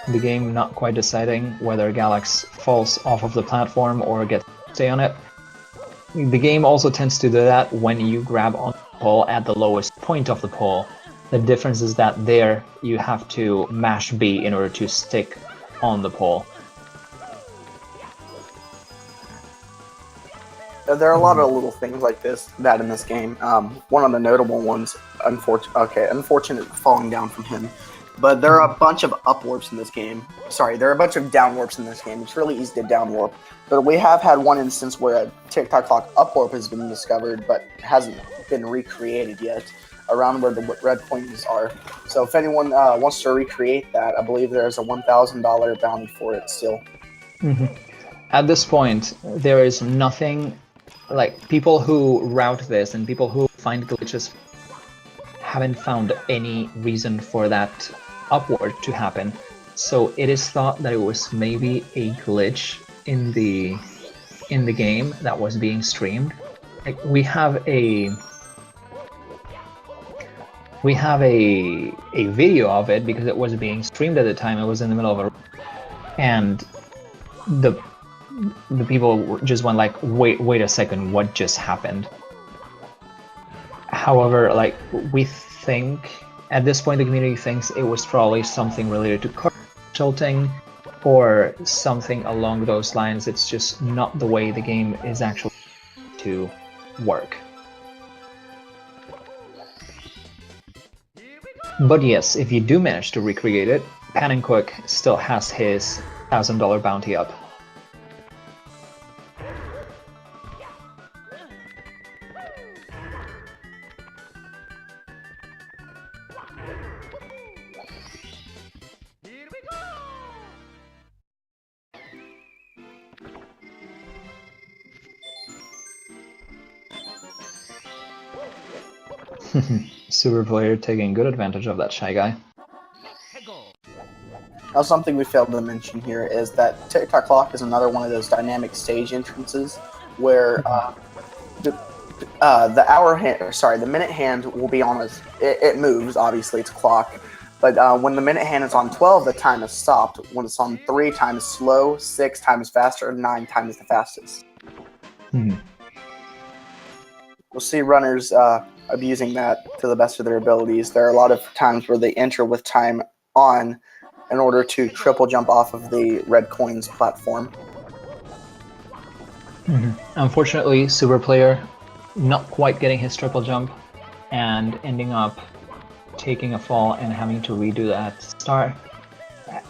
The game not quite deciding whether Galax falls off of the platform or gets to stay on it. The game also tends to do that when you grab on the pole at the lowest point of the pole. The difference is that there you have to mash B in order to stick on the pole. There are a lot of little things like that in this game. One of the notable ones, unfortunate falling down from him. But there are a bunch of up warps in this game. Sorry, there are a bunch of down warps in this game. It's really easy to down warp. But we have had one instance where a TikTok Clock up warp has been discovered, but hasn't been recreated yet, around where the red coins are. So if anyone wants to recreate that, I believe there's a $1,000 bounty for it still. At this point, there is nothing, like, people who route this and people who find glitches haven't found any reason for that upward to happen. So it is thought that it was maybe a glitch in the game that was being streamed. Like, we have a video of it because it was being streamed at the time. It was in the middle of a, and the people just went like, wait a second, what just happened? However, like, we think at this point the community thinks it was probably something related to card tilting, or something along those lines. It's just not the way the game is actually to work. But yes, if you do manage to recreate it, Pan and Quick still has his $1,000 bounty up. SuperPlayer taking good advantage of that Shy Guy. Now, something we failed to mention here is that Tick-Tock Clock is another one of those dynamic stage entrances where the hour hand, sorry, the minute hand will be on it moves, obviously it's a clock, but when the minute hand is on 12, the time is stopped. When it's on 3, time is slow, 6, time is faster, and 9, time is the fastest. We'll see runners abusing that to the best of their abilities. There are a lot of times where they enter with time on in order to triple jump off of the red coins platform. Unfortunately, SuperPlayer not quite getting his triple jump and ending up taking a fall and having to redo that star.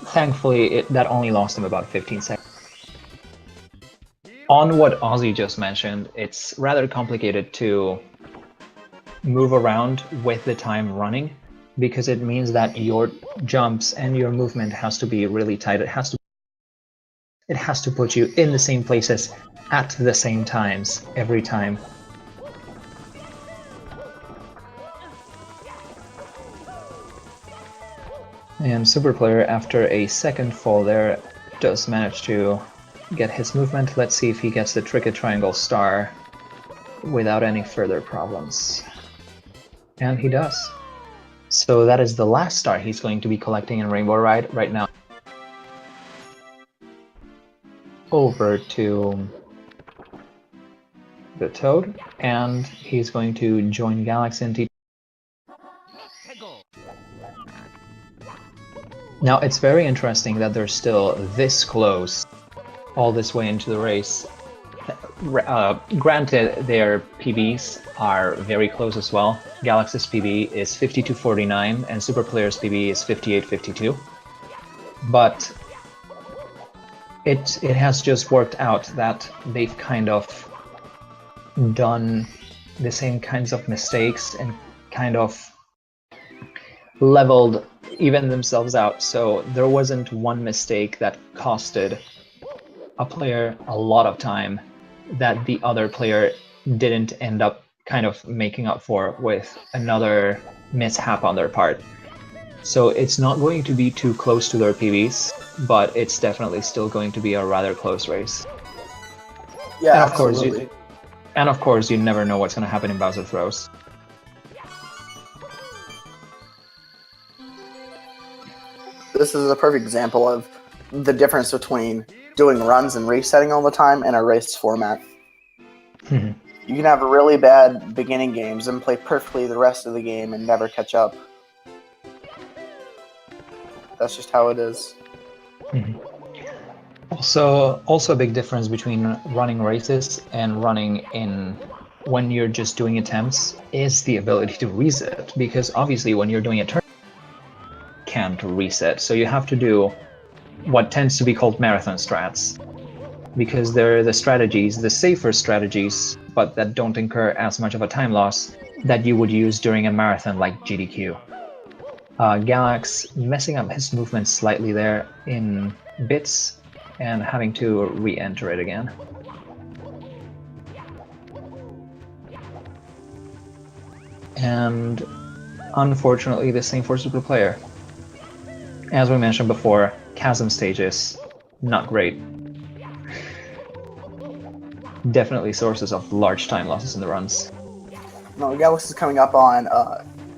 Thankfully, that only lost him about 15 seconds. On what Ozzy just mentioned, it's rather complicated to move around with the time running, because it means that your jumps and your movement has to be really tight. It has to put you in the same places at the same times every time. And SuperPlayer, after a second fall there, does manage to get his movement. Let's see if he gets the Tricky Triangle star without any further problems. And he does. So that is the last star he's going to be collecting in Rainbow Ride right now. Over to the Toad, and he's going to join Galaxyym. Now, it's very interesting that they're still this close all this way into the race. Granted, their PBs are very close as well. Galaxy's PB is 52.49 and SuperPlayer's PB is 58.52. But it has just worked out that they've kind of done the same kinds of mistakes and kind of even themselves out. So there wasn't one mistake that costed a player a lot of time that the other player didn't end up kind of making up for with another mishap on their part. So it's not going to be too close to their PBs, but it's definitely still going to be a rather close race. Yeah, absolutely. And of course, you never know what's going to happen in Bowser Throws. This is a perfect example of the difference between doing runs and resetting all the time and a race format. You can have really bad beginning games and play perfectly the rest of the game and never catch up. That's just how it is. Also a big difference between running races and running in when you're just doing attempts is the ability to reset, because obviously when you're doing a turn, you can't reset. So you have to do what tends to be called marathon strats, because they're the strategies, the safer strategies, but that don't incur as much of a time loss that you would use during a marathon like GDQ. Galax messing up his movement slightly there in bits and having to re-enter it again. And unfortunately, the same for SuperPlayer. As we mentioned before, chasm stages, not great. Definitely sources of large time losses in the runs. No, Galaxy is coming up on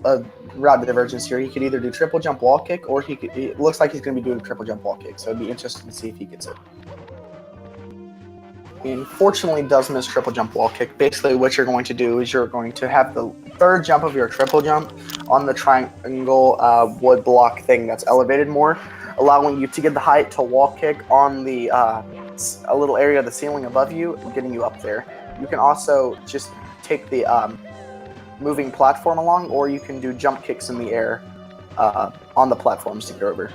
a route to divergence here. He could either do triple jump wall kick, or it looks like he's going to be doing triple jump wall kick, so it'd be interesting to see if he gets it. He unfortunately does miss triple jump wall kick. Basically, what you're going to do is you're going to have the third jump of your triple jump on the triangle wood block thing that's elevated more. allowing you to get the height to wall kick on the a little area of the ceiling above you, getting you up there. You can also just take the moving platform along, or you can do jump kicks in the air on the platforms to get over.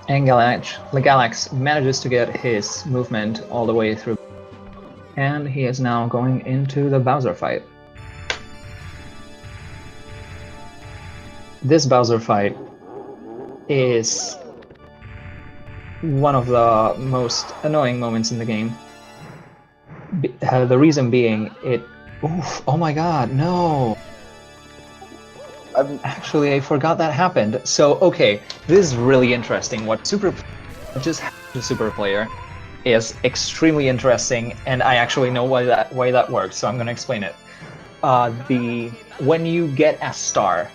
And Galax manages to get his movement all the way through. And he is now going into the Bowser fight. This Bowser fight is one of the most annoying moments in the game. The reason being, oh my god, no! Actually, I forgot that happened. So, okay, this is really interesting. What just the Super Player is extremely interesting, and I actually know why that works, so I'm gonna explain it. When you get a star,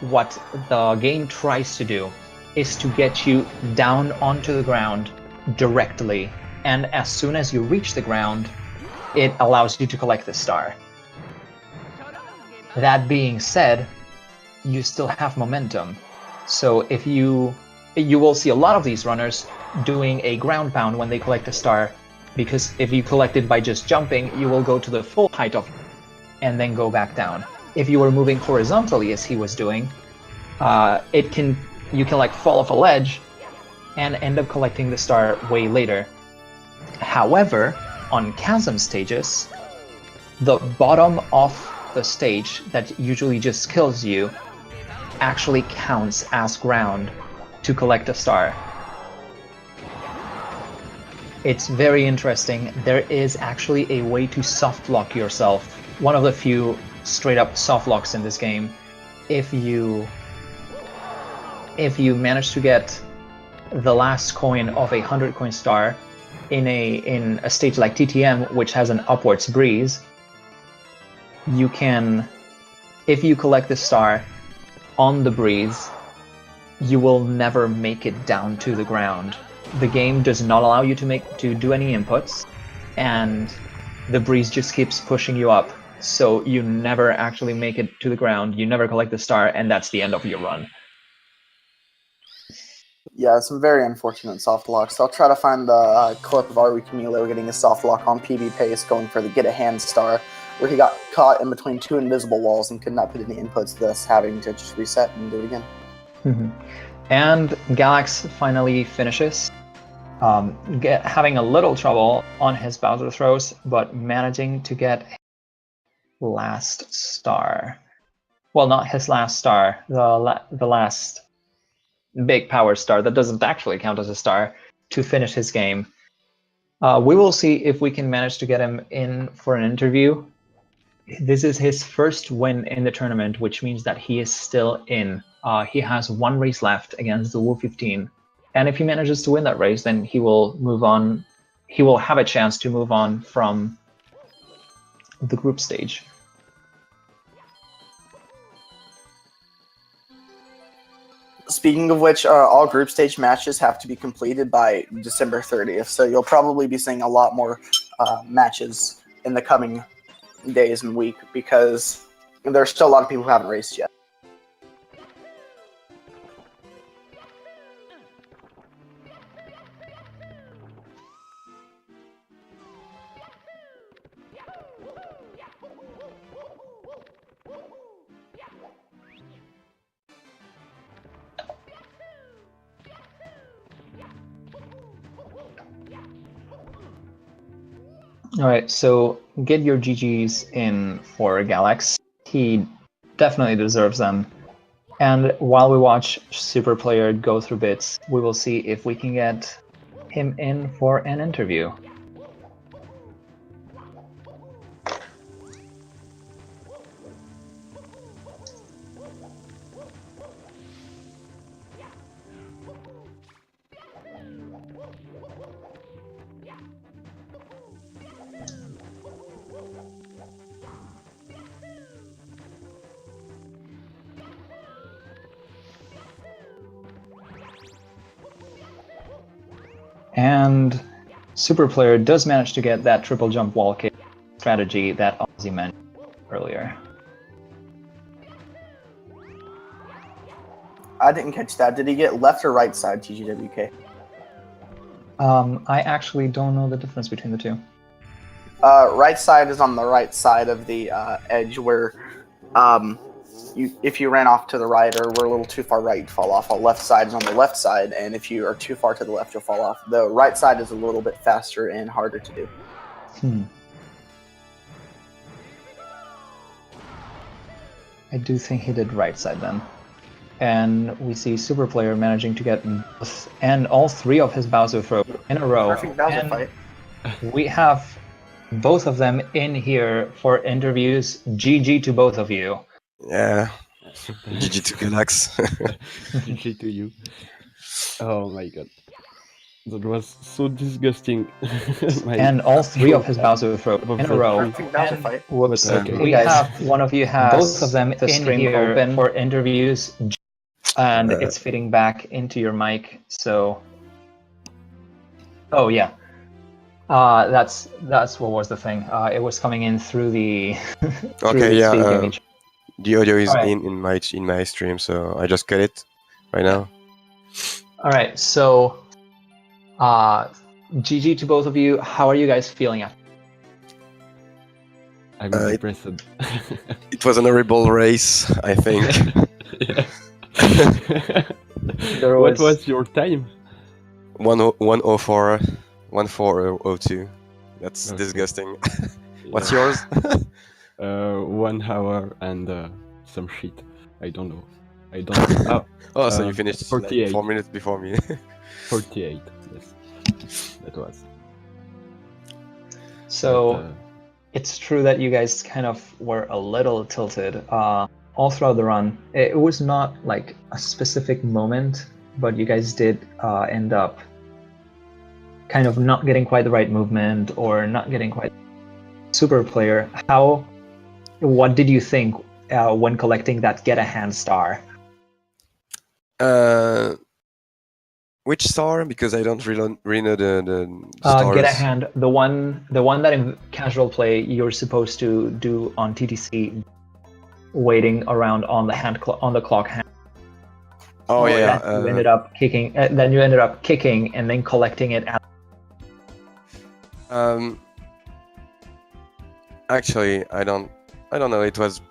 what the game tries to do is to get you down onto the ground directly, and as soon as you reach the ground, it allows you to collect the star. That being said, you still have momentum. So if you will see a lot of these runners doing a ground pound when they collect a star, because if you collect it by just jumping, you will go to the full height of and then go back down. If you were moving horizontally as he was doing, you can like fall off a ledge and end up collecting the star way later. However, on chasm stages, the bottom of the stage that usually just kills you actually counts as ground to collect a star. It's very interesting. There is actually a way to soft lock yourself. One of the few straight up soft locks in this game. If you manage to get the last coin of a 100 coin star in a stage like TTM, which has an upwards breeze, you can, if you collect the star on the breeze, you will never make it down to the ground. The game does not allow you to do any inputs, and the breeze just keeps pushing you up, so you never actually make it to the ground, you never collect the star, and that's the end of your run. Yeah, some very unfortunate soft locks. I'll try to find the clip of Ari Camilo getting a soft lock on PB Pace going for the get a hand star, where he got caught in between two invisible walls and could not put any inputs, thus having to just reset and do it again. And Galax finally finishes, having a little trouble on his Bowser throws, but managing to get his last star. Well, not his last star, the last big power star that doesn't actually count as a star, to finish his game. We will see if we can manage to get him in for an interview. This is his first win in the tournament, which means that he is still in. He has one race left against the Wu15, and if he manages to win that race, then he will move on. He will have a chance to move on from the group stage. Speaking of which, all group stage matches have to be completed by December 30th, so you'll probably be seeing a lot more matches in the coming days and week, because there's still a lot of people who haven't raced yet. Alright, so get your GGs in for Galax. He definitely deserves them. And while we watch SuperPlayer go through bits, we will see if we can get him in for an interview. And SuperPlayer does manage to get that triple jump wall kick strategy that Ozzy mentioned earlier. I didn't catch that. Did he get left or right side TGWK? I actually don't know the difference between the two. Right side is on the right side of the edge where if you ran off to the right or were a little too far right, you'd fall off. Left side is on the left side, and if you are too far to the left, you'll fall off. The right side is a little bit faster and harder to do. I do think he did right side then. And we see SuperPlayer managing to get both and all three of his Bowser throws in a row. Perfect Bowser and fight. We have both of them in here for interviews. GG to both of you. Yeah. GG to Galax. GG to you. Oh my god. That was so disgusting. And all three of his Bowser throws in a row. Perfect Bowser fight. Whoops. Okay. We have one of you has both of them in here open for interviews. And it's fitting back into your mic, so... Oh, yeah. That's what was the thing. It was coming in through the... Okay, yeah. image. The audio is Alright. in my stream, so I just cut it right now. Alright, so... GG to both of you. How are you guys feeling after? I'm impressed. It was an horrible race, I think. What was your time? 104, 1402. That's Okay. disgusting. What's yours? 1 hour and some shit. I don't know. I don't know. Oh, so you finished 48. like 4 minutes before me. 48. Yes. That was. So... But, it's true that you guys kind of were a little tilted all throughout the run. It was not like a specific moment, but you guys did end up kind of not getting quite the right movement or not getting quite SuperPlayer. What did you think when collecting that Get a Hand star? Which star? Because I don't really know the stars. Get a Hand, the one that in casual play you're supposed to do on TTC, waiting around on the clock hand. Oh yeah. You ended up kicking. Then you ended up kicking and then collecting it. Actually, I don't know. It was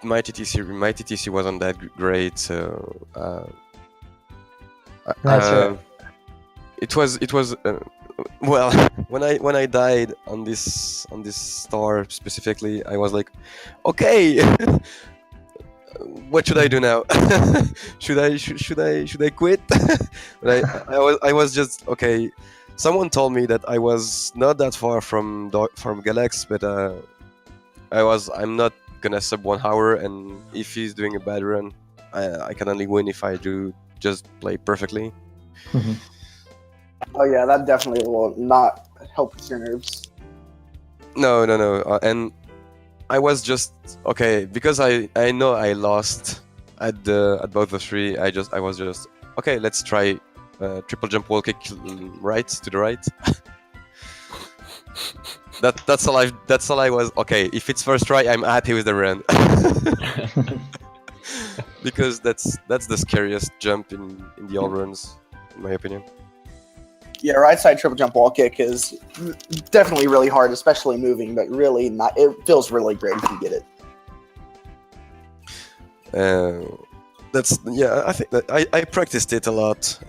my TTC wasn't that great, so. That's right. It was well when I died on this star specifically, I was like, okay, what should I do now? should I quit? But I was just okay. Someone told me that I was not that far from Galax, but I'm not gonna sub 1 hour, and if he's doing a bad run, I can only win if I do just play perfectly. Mm-hmm. Oh yeah, that definitely will not help with your nerves. No, and I was just okay because I know I lost at both the three. I was just okay. Let's try triple jump wall kick right to the right. That's all I was okay. If it's first try, I'm happy with the run. Because that's the scariest jump in the all runs, in my opinion. Yeah, right side triple jump wall kick is definitely really hard, especially moving, but really not. It feels really great if you get it. I think that I practiced it a lot,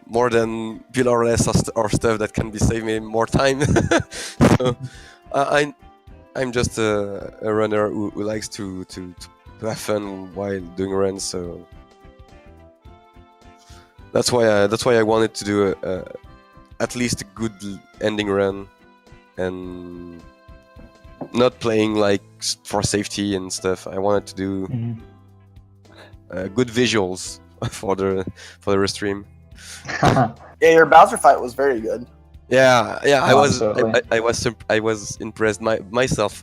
more than build or less or stuff that can be save me more time. So I'm just a runner who likes to have fun while doing runs. So that's why I wanted to do at least a good ending run, and not playing like for safety and stuff. I wanted to do good visuals for the restream. Yeah, your Bowser fight was very good. Yeah, Oh, I was impressed myself.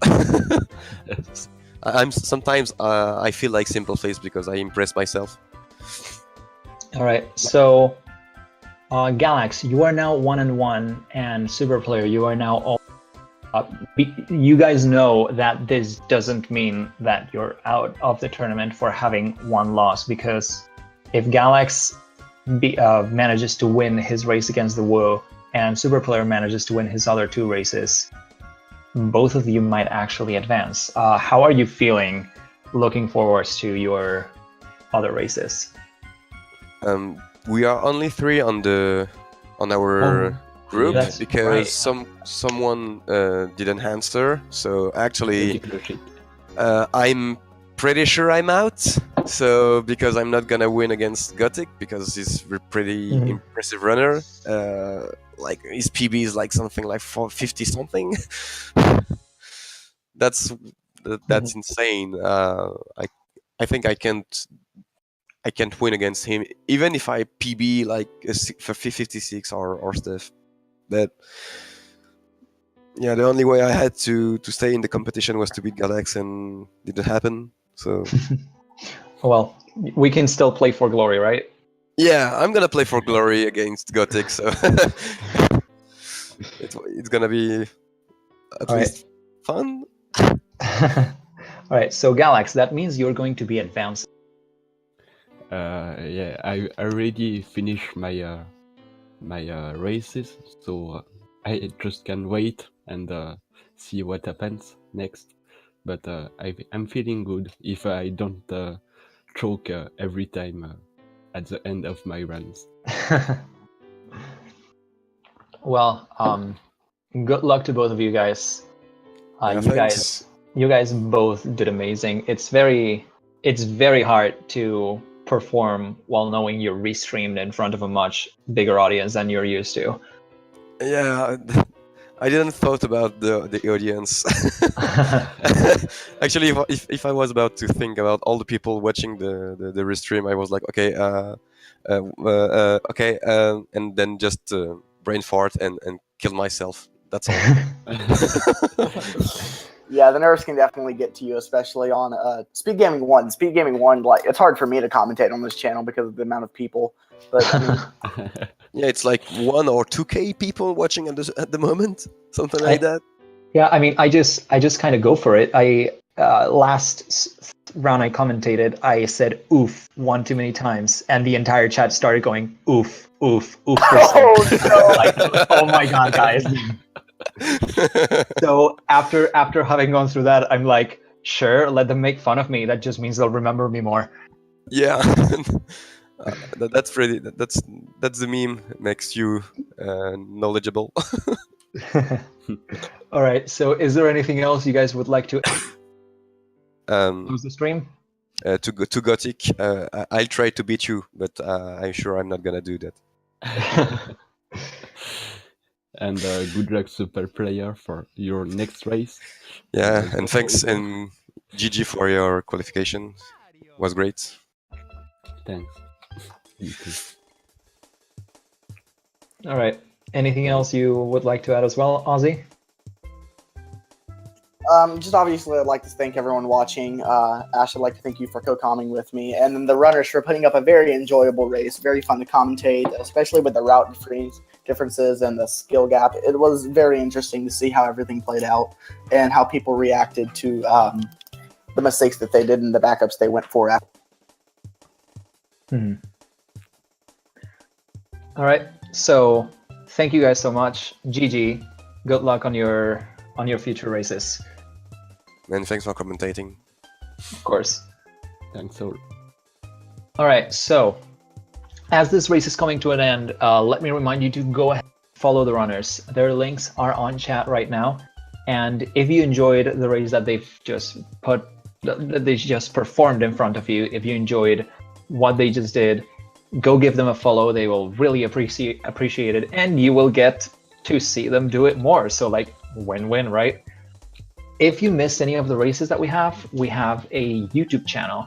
Sometimes I feel like simple face because I impress myself. All right, so Galax, you are now 1-1, and SuperPlayer, you are now all. You guys know that this doesn't mean that you're out of the tournament for having one loss, because if Galax manages to win his race against the Wu, and SuperPlayer manages to win his other 2 races, both of you might actually advance. How are you feeling looking forward to your other races? We are only 3 on our group that's because right. someone didn't answer. So actually, Particular I'm pretty sure I'm out. So because I'm not gonna win against Gothic because he's a pretty impressive runner. Like his PB is like something like 450 something. That's insane. I think I can't win against him even if I PB like for 56 or stuff. But yeah, the only way I had to stay in the competition was to beat Galax, and it didn't happen. So Well, we can still play for glory, right? yeah, I'm gonna play for glory against Gothic. So it's gonna be at least fun. All right, so Galax, that means you're going to be advancing. Yeah, I already finished my races, so I just can wait and see what happens next. But I'm feeling good if I don't choke every time at the end of my runs. Well, good luck to both of you guys. Yeah, thanks. You guys both did amazing. It's very hard to perform while knowing you're restreamed in front of a much bigger audience than you're used to. Yeah, I didn't thought about the audience. Actually, if I was about to think about all the people watching the restream, I was like, okay, okay, and then just brain fart and kill myself. That's all. Yeah, the nerves can definitely get to you, especially on Speed Gaming 1. Speed Gaming 1, like, it's hard for me to commentate on this channel because of the amount of people. But I mean, yeah, it's like 1 or 2K people watching at the moment, something like that. Yeah, I mean, I just kind of go for it. I last round I commentated, I said "oof" one too many times, and the entire chat started going "oof, oof, oof." oh no! Like, oh my god, guys! So after having gone through that, I'm like, sure, let them make fun of me. That just means they'll remember me more. Yeah, that's pretty. That's the meme. It makes you knowledgeable. All right. So, is there anything else you guys would like to close the stream? To Gothic, I'll try to beat you, but I'm sure I'm not gonna do that. And good luck, SuperPlayer, for your next race. Yeah, and thanks and GG for your qualification. It was great. Thanks. You too. All right. Anything else you would like to add as well, Ozzy? Just obviously, I'd like to thank everyone watching. Ash, I'd like to thank you for co-commenting with me, and then the runners for putting up a very enjoyable race, very fun to commentate, especially with the route differences and the skill gap. It was very interesting to see how everything played out and how people reacted to the mistakes that they did and the backups they went for after. All right. So, thank you guys so much. GG. Good luck on your future races. And thanks for commentating. Of course. Thanks all. All right. So, as this race is coming to an end, let me remind you to go ahead and follow the runners. Their links are on chat right now. And if you enjoyed the race that they've just performed in front of you, if you enjoyed what they just did, go give them a follow. They will really appreciate it, and you will get to see them do it more. So, like, win-win, right? If you missed any of the races that we have a YouTube channel.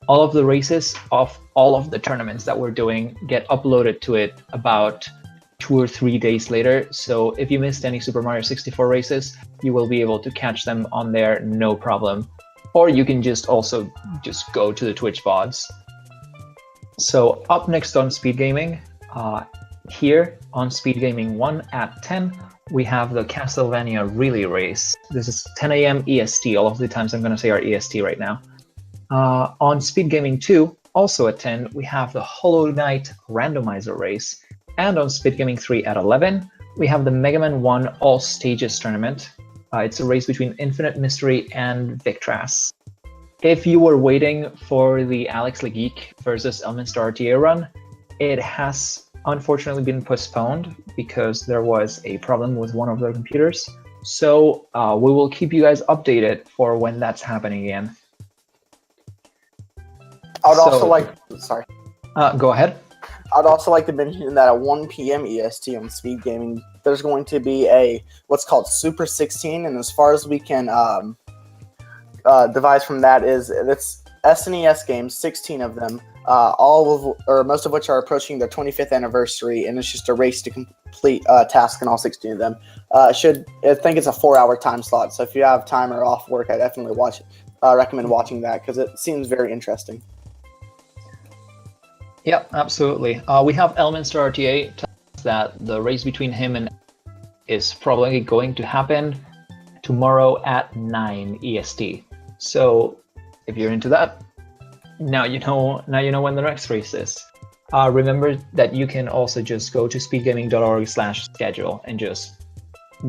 All of the races of all of the tournaments that we're doing get uploaded to it about 2 or 3 days later. So if you missed any Super Mario 64 races, you will be able to catch them on there, no problem. Or you can just go to the Twitch VODs. So up next on Speed Gaming, here on Speed Gaming 1 at 10, we have the Castlevania Relay Race. This is 10 a.m. EST. All of the times I'm going to say are EST right now. On Speed Gaming 2, also at 10, we have the Hollow Knight randomizer race. And on Speed Gaming 3 at 11, we have the Mega Man 1 All Stages tournament. It's a race between Infinite Mystery and Victras. If you were waiting for the Alex the Geek versus Elminster RTA run, it has unfortunately been postponed because there was a problem with one of their computers. So we will keep you guys updated for when that's happening again. I would also like, sorry. Go ahead. I'd also like to mention that at 1 p.m. EST on Speed Gaming, there's going to be a what's called Super 16, and as far as we can devise from that is it's SNES games, 16 of them, most of which are approaching their 25th anniversary, and it's just a race to complete tasks in all 16 of them. I think it's a 4-hour time slot, so if you have time or off work, I definitely recommend watching that because it seems very interesting. Yep, absolutely. We have Elminster RTA telling us that the race between him and is probably going to happen tomorrow at 9 EST. So if you're into that, now you know when the next race is. Remember that you can also just go to speedgaming.org/schedule and just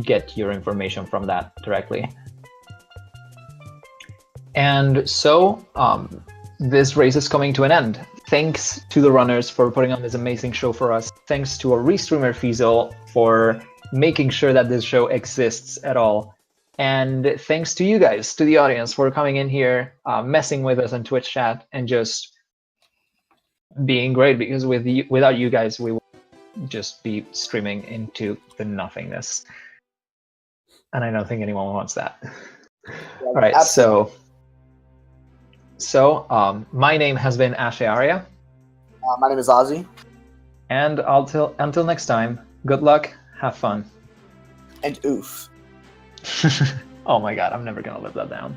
get your information from that directly. And so this race is coming to an end. Thanks to the runners for putting on this amazing show for us. Thanks to our restreamer Fiesel for making sure that this show exists at all. And thanks to you guys, to the audience, for coming in here, messing with us on Twitch chat, and just being great, because without you guys, we would just be streaming into the nothingness. And I don't think anyone wants that. All right, Absolutely. So my name has been Ashe Arya. My name is Ozzy. And until next time, good luck, have fun. And oof. Oh my god, I'm never gonna live that down.